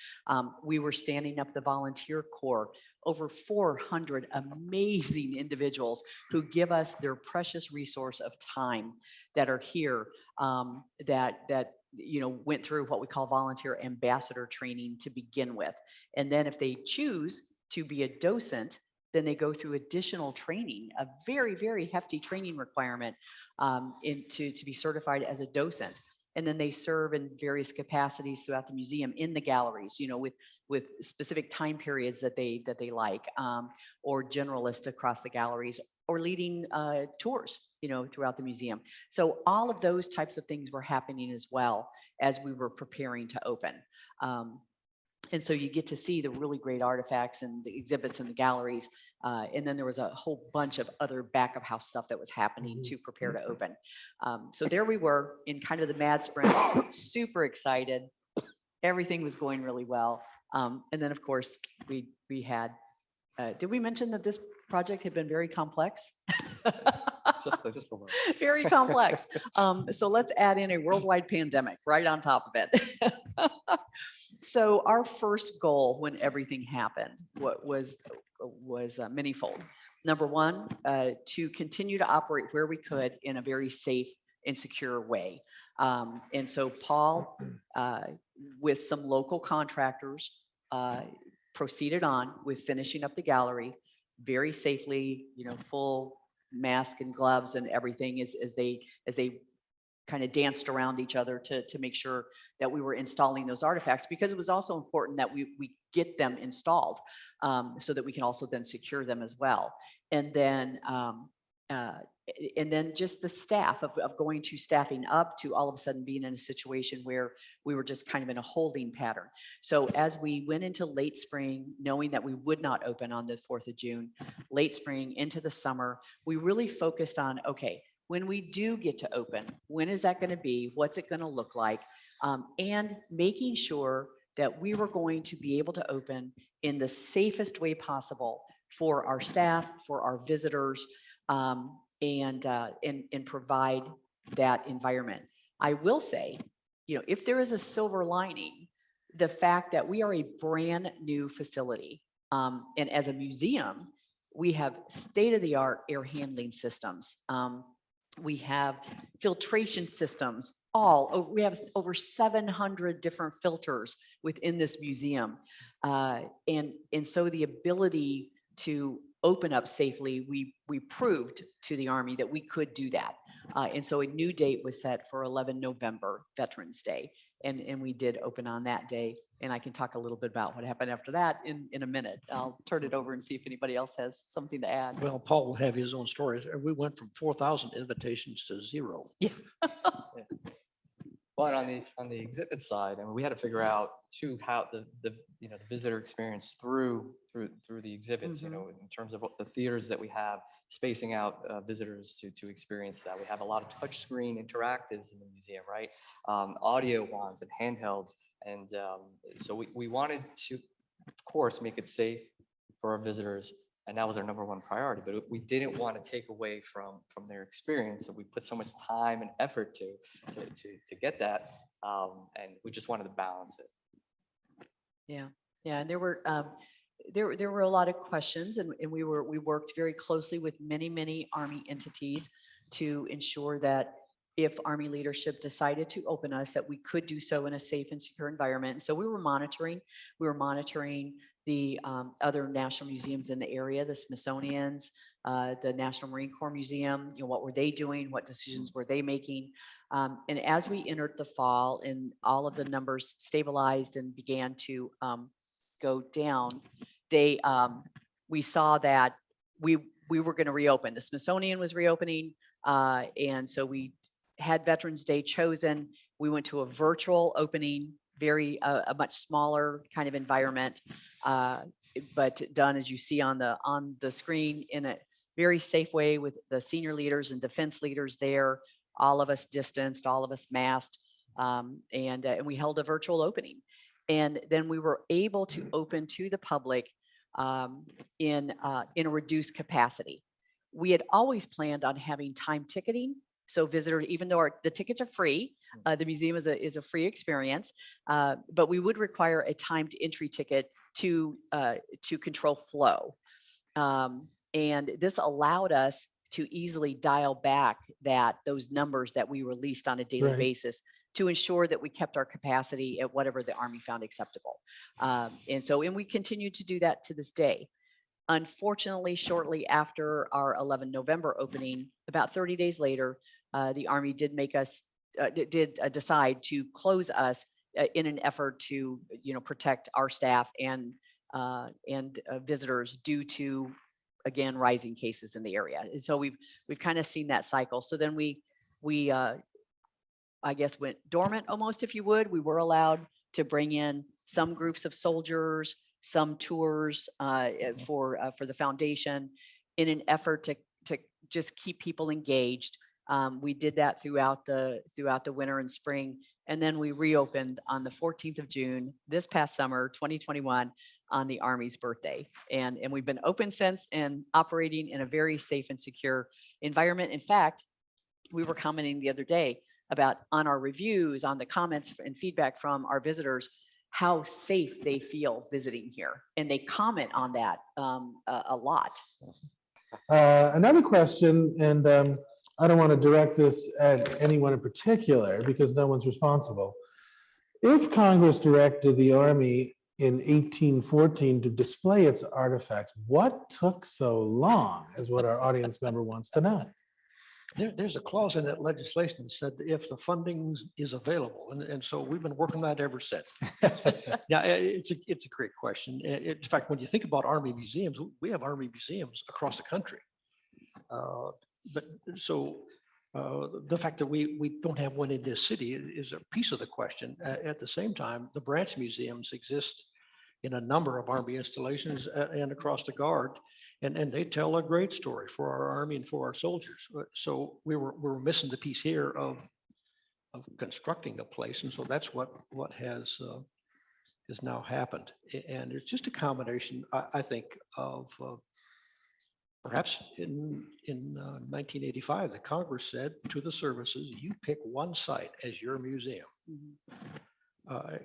We were standing up the volunteer corps, over 400 amazing individuals who give us their precious resource of time that are here, that went through what we call volunteer ambassador training to begin with. And then if they choose to be a docent, then they go through additional training, a very, very hefty training requirement to be certified as a docent. And then they serve in various capacities throughout the museum, in the galleries, with specific time periods that they like, or generalist across the galleries, or leading tours, throughout the museum. So all of those types of things were happening as well as we were preparing to open. And so you get to see the really great artifacts and the exhibits in the galleries. And then there was a whole bunch of other back of house stuff that was happening to prepare to open. So there we were in kind of the mad sprint, super excited. Everything was going really well. And then of course we had, did we mention that this project had been very complex? Just a little. Very complex. So let's add in a worldwide pandemic right on top of it. So our first goal when everything happened was manyfold. Number one, to continue to operate where we could in a very safe and secure way. And so Paul, with some local contractors, proceeded on with finishing up the gallery very safely, full mask and gloves and everything as they kind of danced around each other to make sure that we were installing those artifacts, because it was also important that we get them installed so that we can also then secure them as well. And then just the staff of going to staffing up to all of a sudden being in a situation where we were just kind of in a holding pattern. So as we went into late spring, knowing that we would not open on the 4th of June, late spring into the summer, we really focused on, okay, when we do get to open, when is that going to be? What's it going to look like? And making sure that we were going to be able to open in the safest way possible for our staff, for our visitors, and provide that environment. I will say, if there is a silver lining, the fact that we are a brand new facility, and as a museum, we have state-of-the-art air handling systems. We have filtration systems we have over 700 different filters within this museum. And so the ability to open up safely, we proved to the Army that we could do that. And so a new date was set for 11 November, Veterans Day. And we did open on that day. And I can talk a little bit about what happened after that in a minute. I'll turn it over and see if anybody else has something to add. Well, Paul will have his own stories. We went from 4,000 invitations to 0. Yeah. But on the exhibit side, we had to figure out too how the visitor experience through the exhibits, in terms of what the theaters that we have, spacing out visitors to experience that. We have a lot of touch screen interactives in the museum, right? Audio wands and handhelds. And so we wanted to, of course, make it safe for our visitors. And that was our number one priority, but we didn't want to take away from their experience. So we put so much time and effort to get that. And we just wanted to balance it. Yeah. And there were a lot of questions, and we worked very closely with many Army entities to ensure that if Army leadership decided to open us, that we could do so in a safe and secure environment. So we were monitoring the other national museums in the area, the Smithsonian's, the National Marine Corps Museum, what were they doing? What decisions were they making? And as we entered the fall and all of the numbers stabilized and began to go down, we saw that we were going to reopen. The Smithsonian was reopening. And so we had Veterans Day chosen. We went to a virtual opening, a much smaller kind of environment, but done as you see on the screen in a very safe way with the senior leaders and defense leaders there, all of us distanced, all of us masked, and we held a virtual opening. And then we were able to open to the public in a reduced capacity. We had always planned on having time ticketing. So visitors, even though the tickets are free, the museum is a free experience, but we would require a timed entry ticket to control flow. And this allowed us to easily dial back those numbers that we released on a daily Right. basis to ensure that we kept our capacity at whatever the Army found acceptable. And we continue to do that to this day. Unfortunately, shortly after our 11 November opening, about 30 days later, the Army did decide to close us in an effort to, protect our staff and visitors due to, again, rising cases in the area. And so we've kind of seen that cycle. So then we I guess went dormant almost, if you would. We were allowed to bring in some groups of soldiers, some tours for the foundation in an effort to just keep people engaged. We did that throughout the winter and spring. And then we reopened on the 14th of June, this past summer, 2021, on the Army's birthday. And we've been open since and operating in a very safe and secure environment. In fact, we were commenting the other day about on our reviews, on the comments and feedback from our visitors, how safe they feel visiting here. And they comment on that a lot. Another question, and I don't want to direct this at anyone in particular because no one's responsible. If Congress directed the Army in 1814 to display its artifacts, what took so long is what our audience member wants to know. There's a clause in that legislation that said if the funding is available, and so we've been working on that ever since. Yeah, it's a great question. In fact, when you think about Army museums, we have Army museums across the country. The fact that we don't have one in this city is a piece of the question. At the same time, the branch museums exist in a number of Army installations and across the Guard. And they tell a great story for our Army and for our soldiers. So we were missing the piece here of constructing a place. And so that's what has now happened. And it's just a combination, I think, of perhaps in 1985, the Congress said to the services, you pick one site as your museum.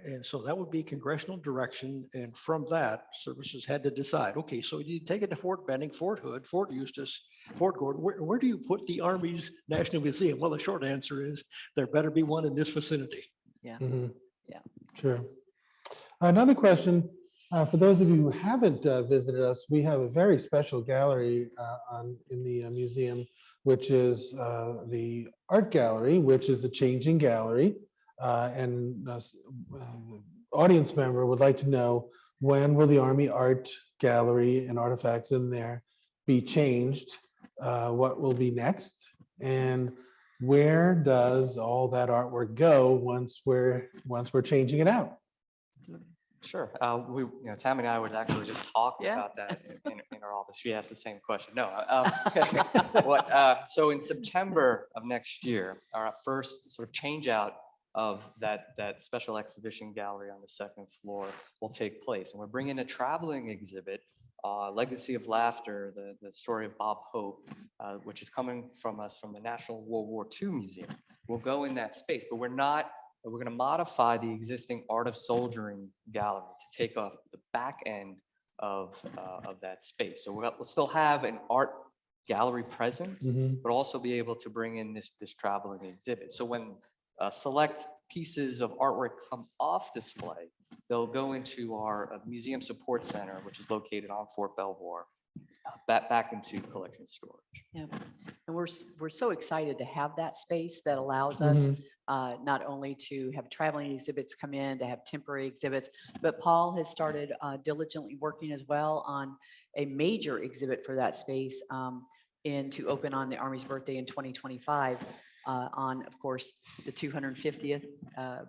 And so that would be congressional direction. And from that, services had to decide, okay, so you take it to Fort Benning, Fort Hood, Fort Eustis, Fort Gordon, where do you put the Army's National Museum? Well, the short answer is there better be one in this vicinity. Yeah. Mm-hmm. Yeah. Sure. Another question, for those of you who haven't visited us, we have a very special gallery in the museum, which is the art gallery, which is a changing gallery. And audience member would like to know, when will the Army Art Gallery and artifacts in there be changed? What will be next? And where does all that artwork go once we're changing it out? Sure. Tammy and I would actually just talk Yeah. about that in our office. She asked the same question. No. So in September of next year, our first sort of change out of that special exhibition gallery on the second floor will take place. And we're bringing a traveling exhibit, Legacy of Laughter, the story of Bob Hope, which is coming from us from the National World War II Museum. We'll go in that space, but we're going to modify the existing Art of Soldiering gallery to take off the back end of that space. So we'll still have an art gallery presence, but also be able to bring in this traveling exhibit. So when select pieces of artwork come off display, they'll go into our museum support center, which is located on Fort Belvoir, back into collection storage. Yeah, and we're so excited to have that space that allows us not only to have traveling exhibits come in, to have temporary exhibits, but Paul has started diligently working as well on a major exhibit for that space to open on the Army's birthday in 2025 on, of course, the 250th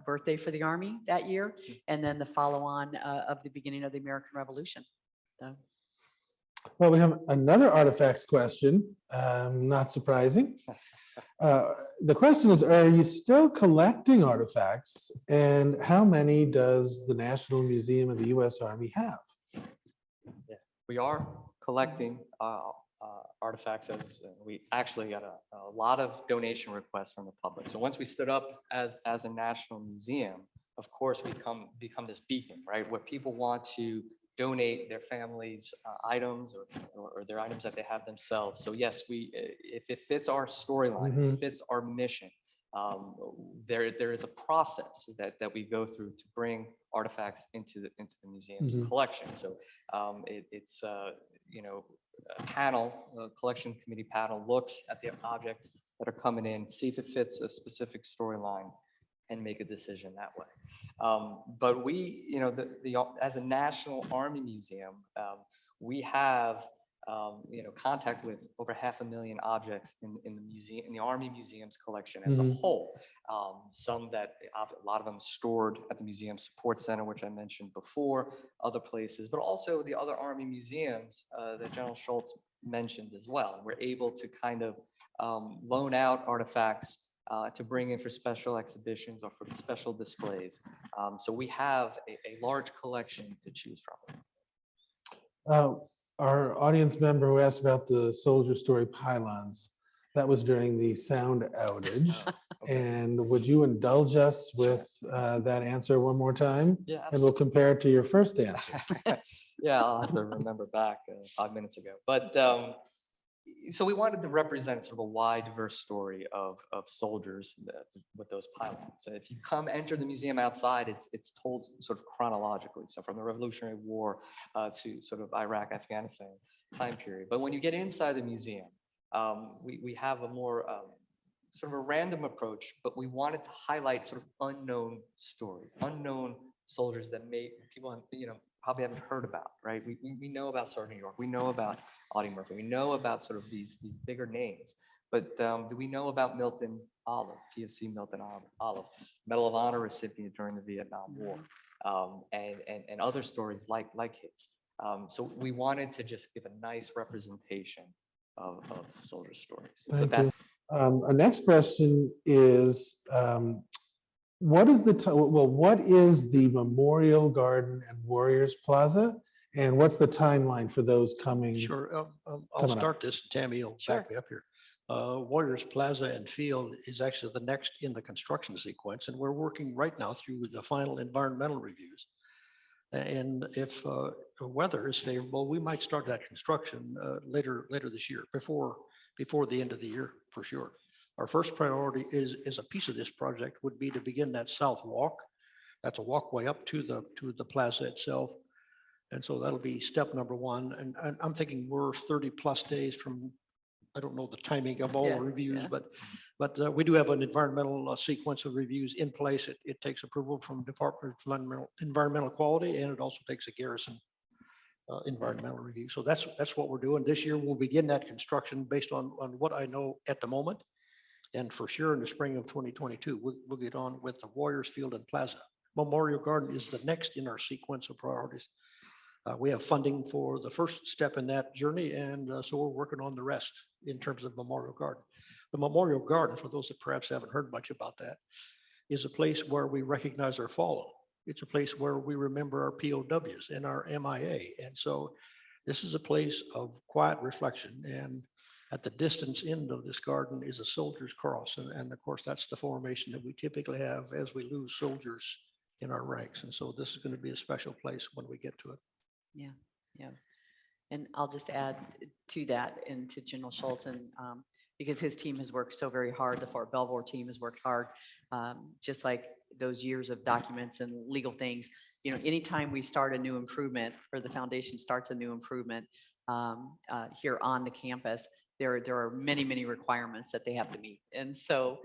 birthday for the Army that year, and then the follow-on of the beginning of the American Revolution. So. Well, we have another artifacts question, not surprising. The question is, are you still collecting artifacts, and how many does the National Museum of the U.S. Army have? Yeah, we are collecting artifacts, as we actually got a lot of donation requests from the public. So once we stood up as a national museum, of course, we become this beacon, right, where people want to donate their families' items or their items that they have themselves. So yes, if it fits our storyline, if it fits our mission, there is a process that we go through to bring artifacts into the museum's collection. So it's a panel, a collection committee panel looks at the objects that are coming in, see if it fits a specific storyline, and make a decision that way. But we, as a National Army Museum, we have, contact with over 500,000 objects in the museum, in the Army Museum's collection as a whole. Some that a lot of them stored at the Museum Support Center, which I mentioned before, other places, but also the other Army museums that General Schultz mentioned as well. We're able to kind of loan out artifacts to bring in for special exhibitions or for special displays. So we have a large collection to choose from. Our audience member who asked about the soldier story pylons, that was during the sound outage. Okay. And would you indulge us with that answer one more time? Yeah, and we'll compare it to your first answer. Yeah, I'll have to remember back 5 minutes ago. But so we wanted to represent sort of a wide, diverse story of soldiers with those pylons. So if you enter the museum outside, it's told sort of chronologically. So from the Revolutionary War to sort of Iraq, Afghanistan time period. But when you get inside the museum, we have a more sort of a random approach, but we wanted to highlight sort of unknown stories, unknown soldiers that people probably haven't heard about, right? We know about Sergeant York, we know about Audie Murphy, we know about sort of these bigger names, but do we know about Milton Olive, PFC Milton Olive, Medal of Honor recipient during the Vietnam War, and other stories like his. So we wanted to just give a nice representation of soldier stories. Thank you. Our next question is, what is the Memorial Garden and Warriors Plaza, and what's the timeline for those coming? Sure, I'll coming start this. Tammy will back me up here. Warriors Plaza and Field is actually the next in the construction sequence, and we're working right now through the final environmental reviews. And if the weather is favorable, we might start that construction later this year, before the end of the year, for sure. Our first priority is a piece of this project would be to begin that south walk. That's a walkway up to the plaza itself. And so that'll be step number one. And I'm thinking we're 30+ days from, I don't know the timing of all the reviews, but we do have an environmental sequence of reviews in place. It takes approval from Department of Environmental Quality, and it also takes a garrison environmental review. So that's what we're doing. This year we'll begin that construction based on what I know at the moment. And for sure in the spring of 2022, we'll get on with the Warriors Field and Plaza. Memorial Garden is the next in our sequence of priorities. We have funding for the first step in that journey, and so we're working on the rest in terms of Memorial Garden. The Memorial Garden, for those that perhaps haven't heard much about that, is a place where we recognize our fallen. It's a place where we remember our POWs and our MIA. And so this is a place of quiet reflection. And at the distance end of this garden is a soldier's cross. And of course, that's the formation that we typically have as we lose soldiers in our ranks. And so this is going to be a special place when we get to it. Yeah. And I'll just add to that and to General Schultz, and because his team has worked so very hard, the Fort Belvoir team has worked hard, just like those years of documents and legal things. anytime we start a new improvement or the foundation starts a new improvement here on the campus, there are many, many requirements that they have to meet. And so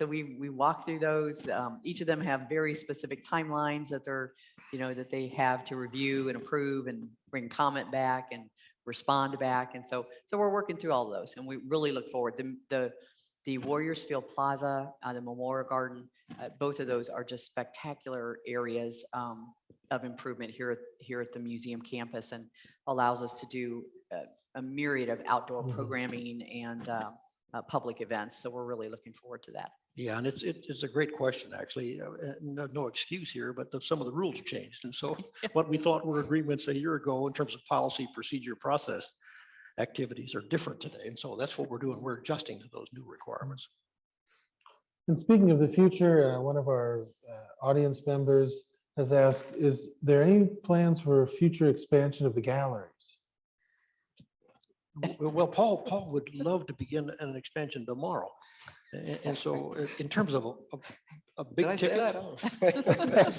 we walk through those. Each of them have very specific timelines that that they have to review and approve and bring comment back and respond back. And so we're working through all of those, and we really look forward. The Warriors Field Plaza, the Memorial Garden, both of those are just spectacular areas of improvement here at the museum campus, and allows us to do a myriad of outdoor programming and public events. So we're really looking forward to that. Yeah, and it's a great question, actually. No excuse here, but some of the rules changed. And so what we thought were agreements a year ago in terms of policy, procedure, process, activities are different today. And so that's what we're doing. We're adjusting to those new requirements. And speaking of the future, one of our audience members has asked, is there any plans for future expansion of the galleries? Well, Paul would love to begin an expansion tomorrow. And so in terms of a big Did I say ticket.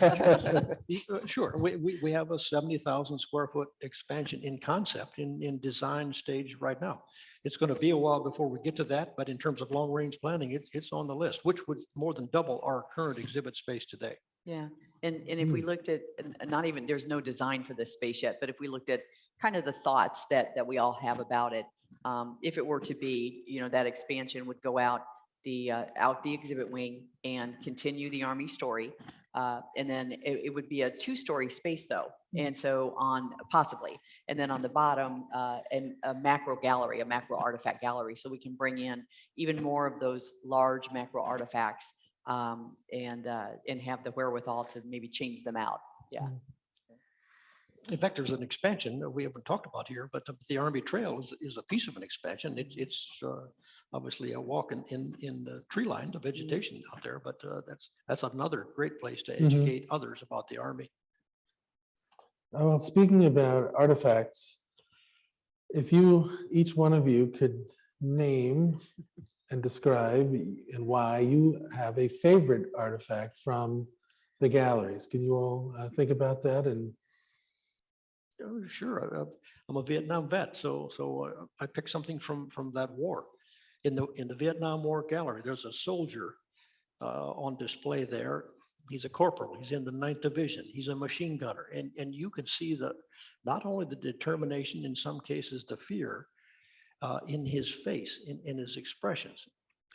that? Sure, we have a 70,000 square foot expansion in concept, in design stage right now. It's going to be a while before we get to that, but in terms of long range planning, it's on the list, which would more than double our current exhibit space today. Yeah, and if we looked at, not even, there's no design for this space yet, but if we looked at kind of the thoughts that we all have about it, if it were to be, that expansion would go out the exhibit wing and continue the Army story. And then it would be a 2-story space though. And so possibly, and then on the bottom, and a macro gallery, a macro artifact gallery. So we can bring in even more of those large macro artifacts and have the wherewithal to maybe change them out. Yeah. In fact, there's an expansion that we haven't talked about here, but the Army Trail is a piece of an expansion. It's obviously a walk in the tree line, the vegetation out there, but that's another great place to educate others about the Army. Well, speaking about artifacts, if each one of you could name and describe and why you have a favorite artifact from the galleries. Can you all think about that? And sure, I'm a Vietnam vet, so I picked something from that war. In the Vietnam War gallery, there's a soldier on display there. He's a corporal. He's in the 9th Division. He's a machine gunner, and you can see not only the determination, in some cases the fear, in his face, in his expressions.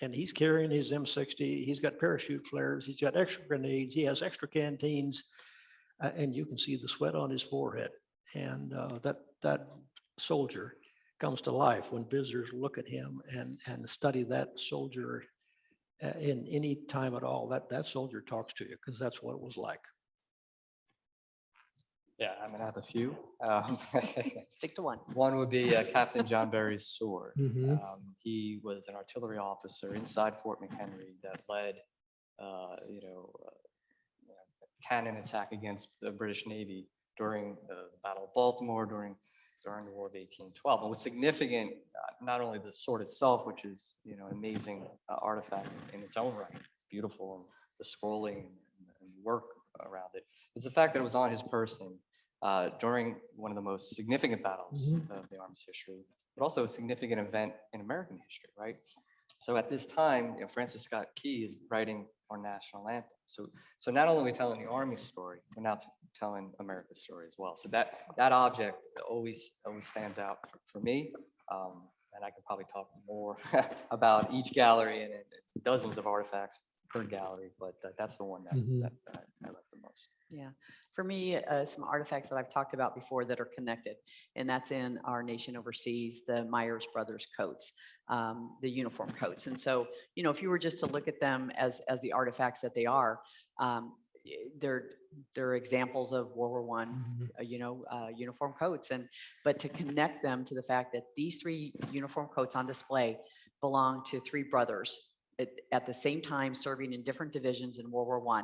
And he's carrying his M60. He's got parachute flares. He's got extra grenades. He has extra canteens, and you can see the sweat on his forehead. And that soldier comes to life when visitors look at him and study that soldier in any time at all. That soldier talks to you, because that's what it was like. Yeah, I'm gonna have a few. Stick to one. One would be Captain John Berry's sword. Mhm. He was an artillery officer inside Fort McHenry that led, cannon attack against the British Navy during the Battle of Baltimore, during the War of 1812. And was significant, not only the sword itself, which is an amazing artifact in its own right. It's beautiful, and the scrolling and work around it. It's the fact that it was on his person during one of the most significant battles of the Army's history, but also a significant event in American history, right? So at this time, Francis Scott Key is writing our national anthem. So not only are we telling the Army story, we're now telling America's story as well. So that object always stands out for me. And I could probably talk more about each gallery and dozens of artifacts per gallery, but that's the one that I love the most. Yeah, for me, some artifacts that I've talked about before that are connected, and that's in our nation overseas, the Myers Brothers coats, the uniform coats. And so, if you were just to look at them as the artifacts that they are, they're examples of World War I, uniform coats, but to connect them to the fact that these 3 uniform coats on display belong to 3 brothers at the same time serving in different divisions in World War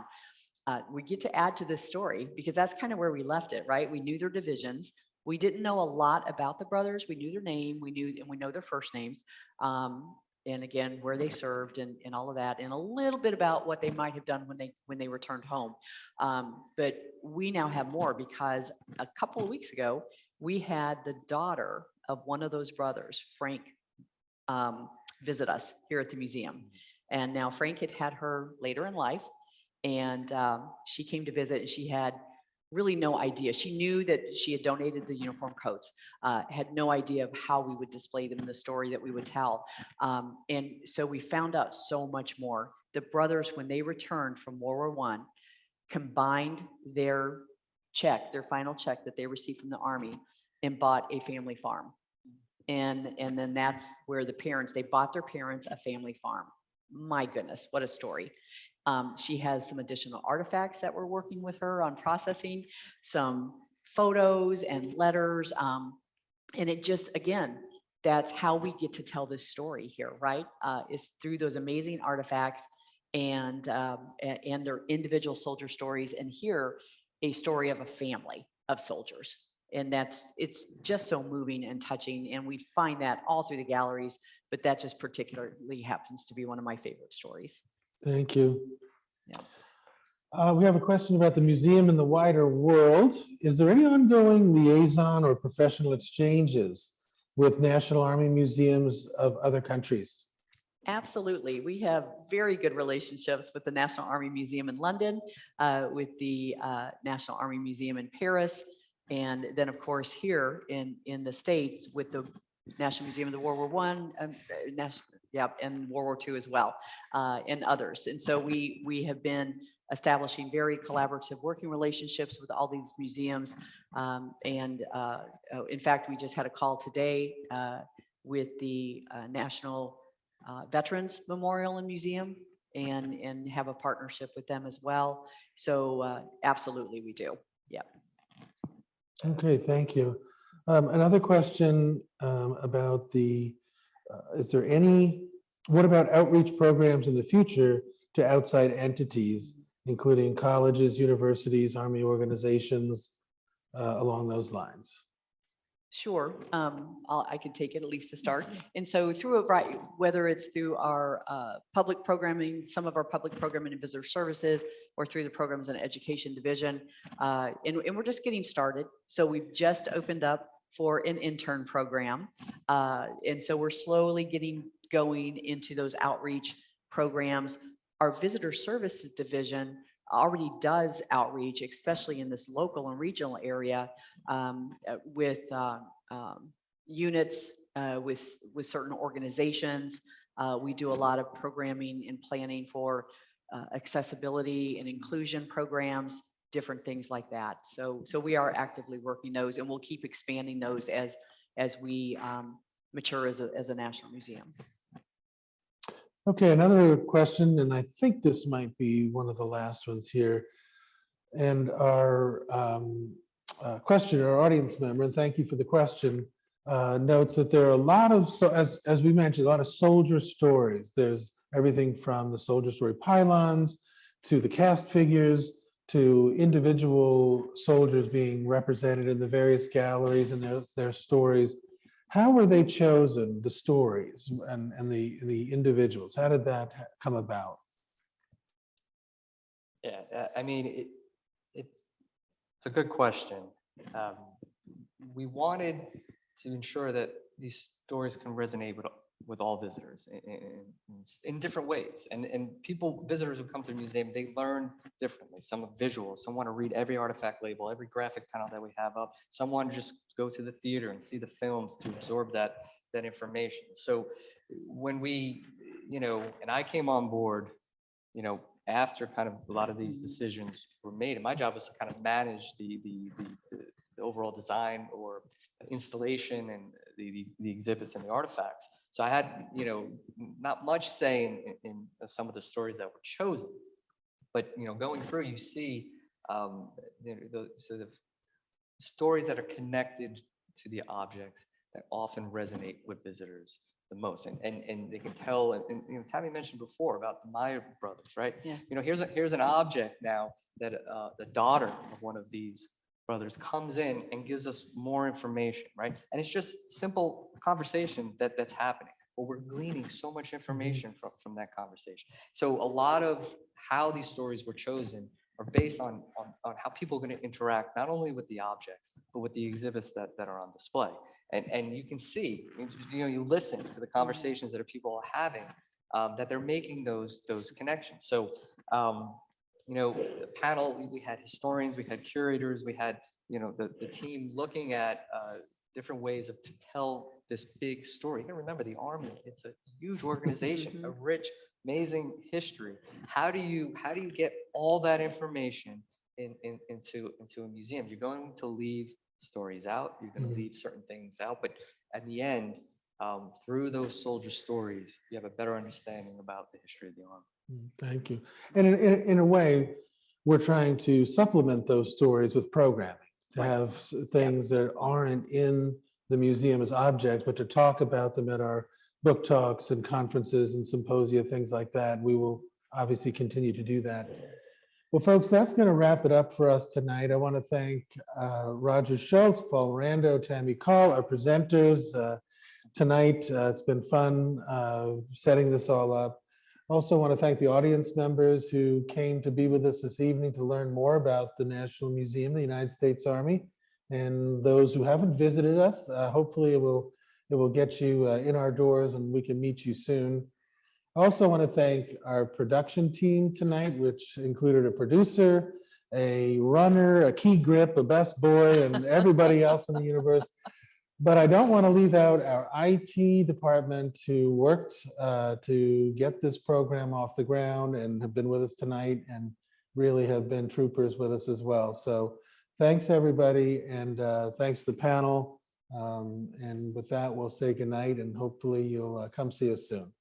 I. We get to add to this story because that's kind of where we left it, right? We knew their divisions. We didn't know a lot about the brothers. We knew their name. We know their first names. and again, where they served and all of that, and a little bit about what they might have done when they returned home. But we now have more because a couple of weeks ago, we had the daughter of one of those brothers, Frank, visit us here at the museum. And now Frank had her later in life, and she came to visit, and she had really no idea. She knew that she had donated the uniform coats, had no idea of how we would display them in the story that we would tell. And so we found out so much more. The brothers, when they returned from World War I, combined their check, their final check that they received from the Army, and bought a family farm. And then that's where the parents, they bought their parents a family farm. My goodness, what a story. She has some additional artifacts that we're working with her on processing, some photos and letters. And it just, again, that's how we get to tell this story here, right? Is through those amazing artifacts and their individual soldier stories, and here a story of a family of soldiers. And it's just so moving and touching. And we find that all through the galleries, but that just particularly happens to be one of my favorite stories. Thank you. Yeah. We have a question about the museum in the wider world. Is there any ongoing liaison or professional exchanges with National Army museums of other countries? Absolutely. We have very good relationships with the National Army Museum in London, with the National Army Museum in Paris, and then of course here in the States with the National Museum of the World War I, and World War II as well, and others. And so we have been establishing very collaborative working relationships with all these museums. In fact, we just had a call today with the National Veterans Memorial and Museum, and have a partnership with them as well. So absolutely we do. Yeah. Okay, thank you. Another question about what about outreach programs in the future to outside entities, including colleges, universities, Army organizations, along those lines? Sure, I could take it at least to start. And so through a variety, whether it's through our public programming, some of our public programming and visitor services, or through the programs and education division, and we're just getting started. So we've just opened up for an intern program. And so we're slowly getting going into those outreach programs. Our visitor services division already does outreach, especially in this local and regional area, with units, with certain organizations. We do a lot of programming and planning for accessibility and inclusion programs, different things like that. So we are actively working those, and we'll keep expanding those as we mature as a national museum. Okay, another question, and I think this might be one of the last ones here. And our questioner, our audience member, and thank you for the question, notes that there are a lot of, so as we mentioned, a lot of soldier stories. There's everything from the soldier story pylons to the cast figures to individual soldiers being represented in the various galleries and their stories. How were they chosen, the stories and the individuals? How did that come about? Yeah, I mean, it's a good question. We wanted to ensure that these stories can resonate with all visitors in different ways. And visitors who come to the museum, they learn differently. Some are visual, some want to read every artifact label, every graphic panel that we have up. Some want to just go to the theater and see the films to absorb that information. So when we, and I came on board, after kind of a lot of these decisions were made, and my job was to kind of manage the overall design or installation and the exhibits and the artifacts. So I had, not much say in some of the stories that were chosen, but, going through, you see the sort of stories that are connected to the objects that often resonate with visitors the most, and they can tell. And Tammy mentioned before about the Meyer brothers, right? Yeah. Here's an object now that the daughter of one of these brothers comes in and gives us more information, right? And it's just simple conversation that's happening. Well, we're gleaning so much information from that conversation. So a lot of how these stories were chosen are based on how people are going to interact, not only with the objects, but with the exhibits that are on display. And you can see, you listen to the conversations that people are having, that they're making those connections. So, the panel, we had historians, we had curators, we had, the team looking at different ways to tell this big story. You can remember the Army, it's a huge organization, a rich, amazing history. How do you get all that information into a museum? You're going to leave stories out, you're going to leave certain things out, but at the end, through those soldier stories, you have a better understanding about the history of the Army. Thank you. And in a way, we're trying to supplement those stories with programming, to have things that aren't in the museum as objects, but to talk about them at our book talks and conferences and symposia, things like that. We will obviously continue to do that. Well, folks, that's going to wrap it up for us tonight. I want to thank Roger Schultz, Paul Morando, Tammy Call, our presenters tonight. It's been fun setting this all up. Also want to thank the audience members who came to be with us this evening to learn more about the National Museum of the United States Army. And those who haven't visited us, hopefully it will get you in our doors and we can meet you soon. I also want to thank our production team tonight, which included a producer, a runner, a key grip, a best boy, and everybody else in the universe. But I don't want to leave out our IT department who worked to get this program off the ground and have been with us tonight and really have been troopers with us as well. So thanks, everybody, and thanks to the panel. And with that, we'll say goodnight, and hopefully you'll come see us soon.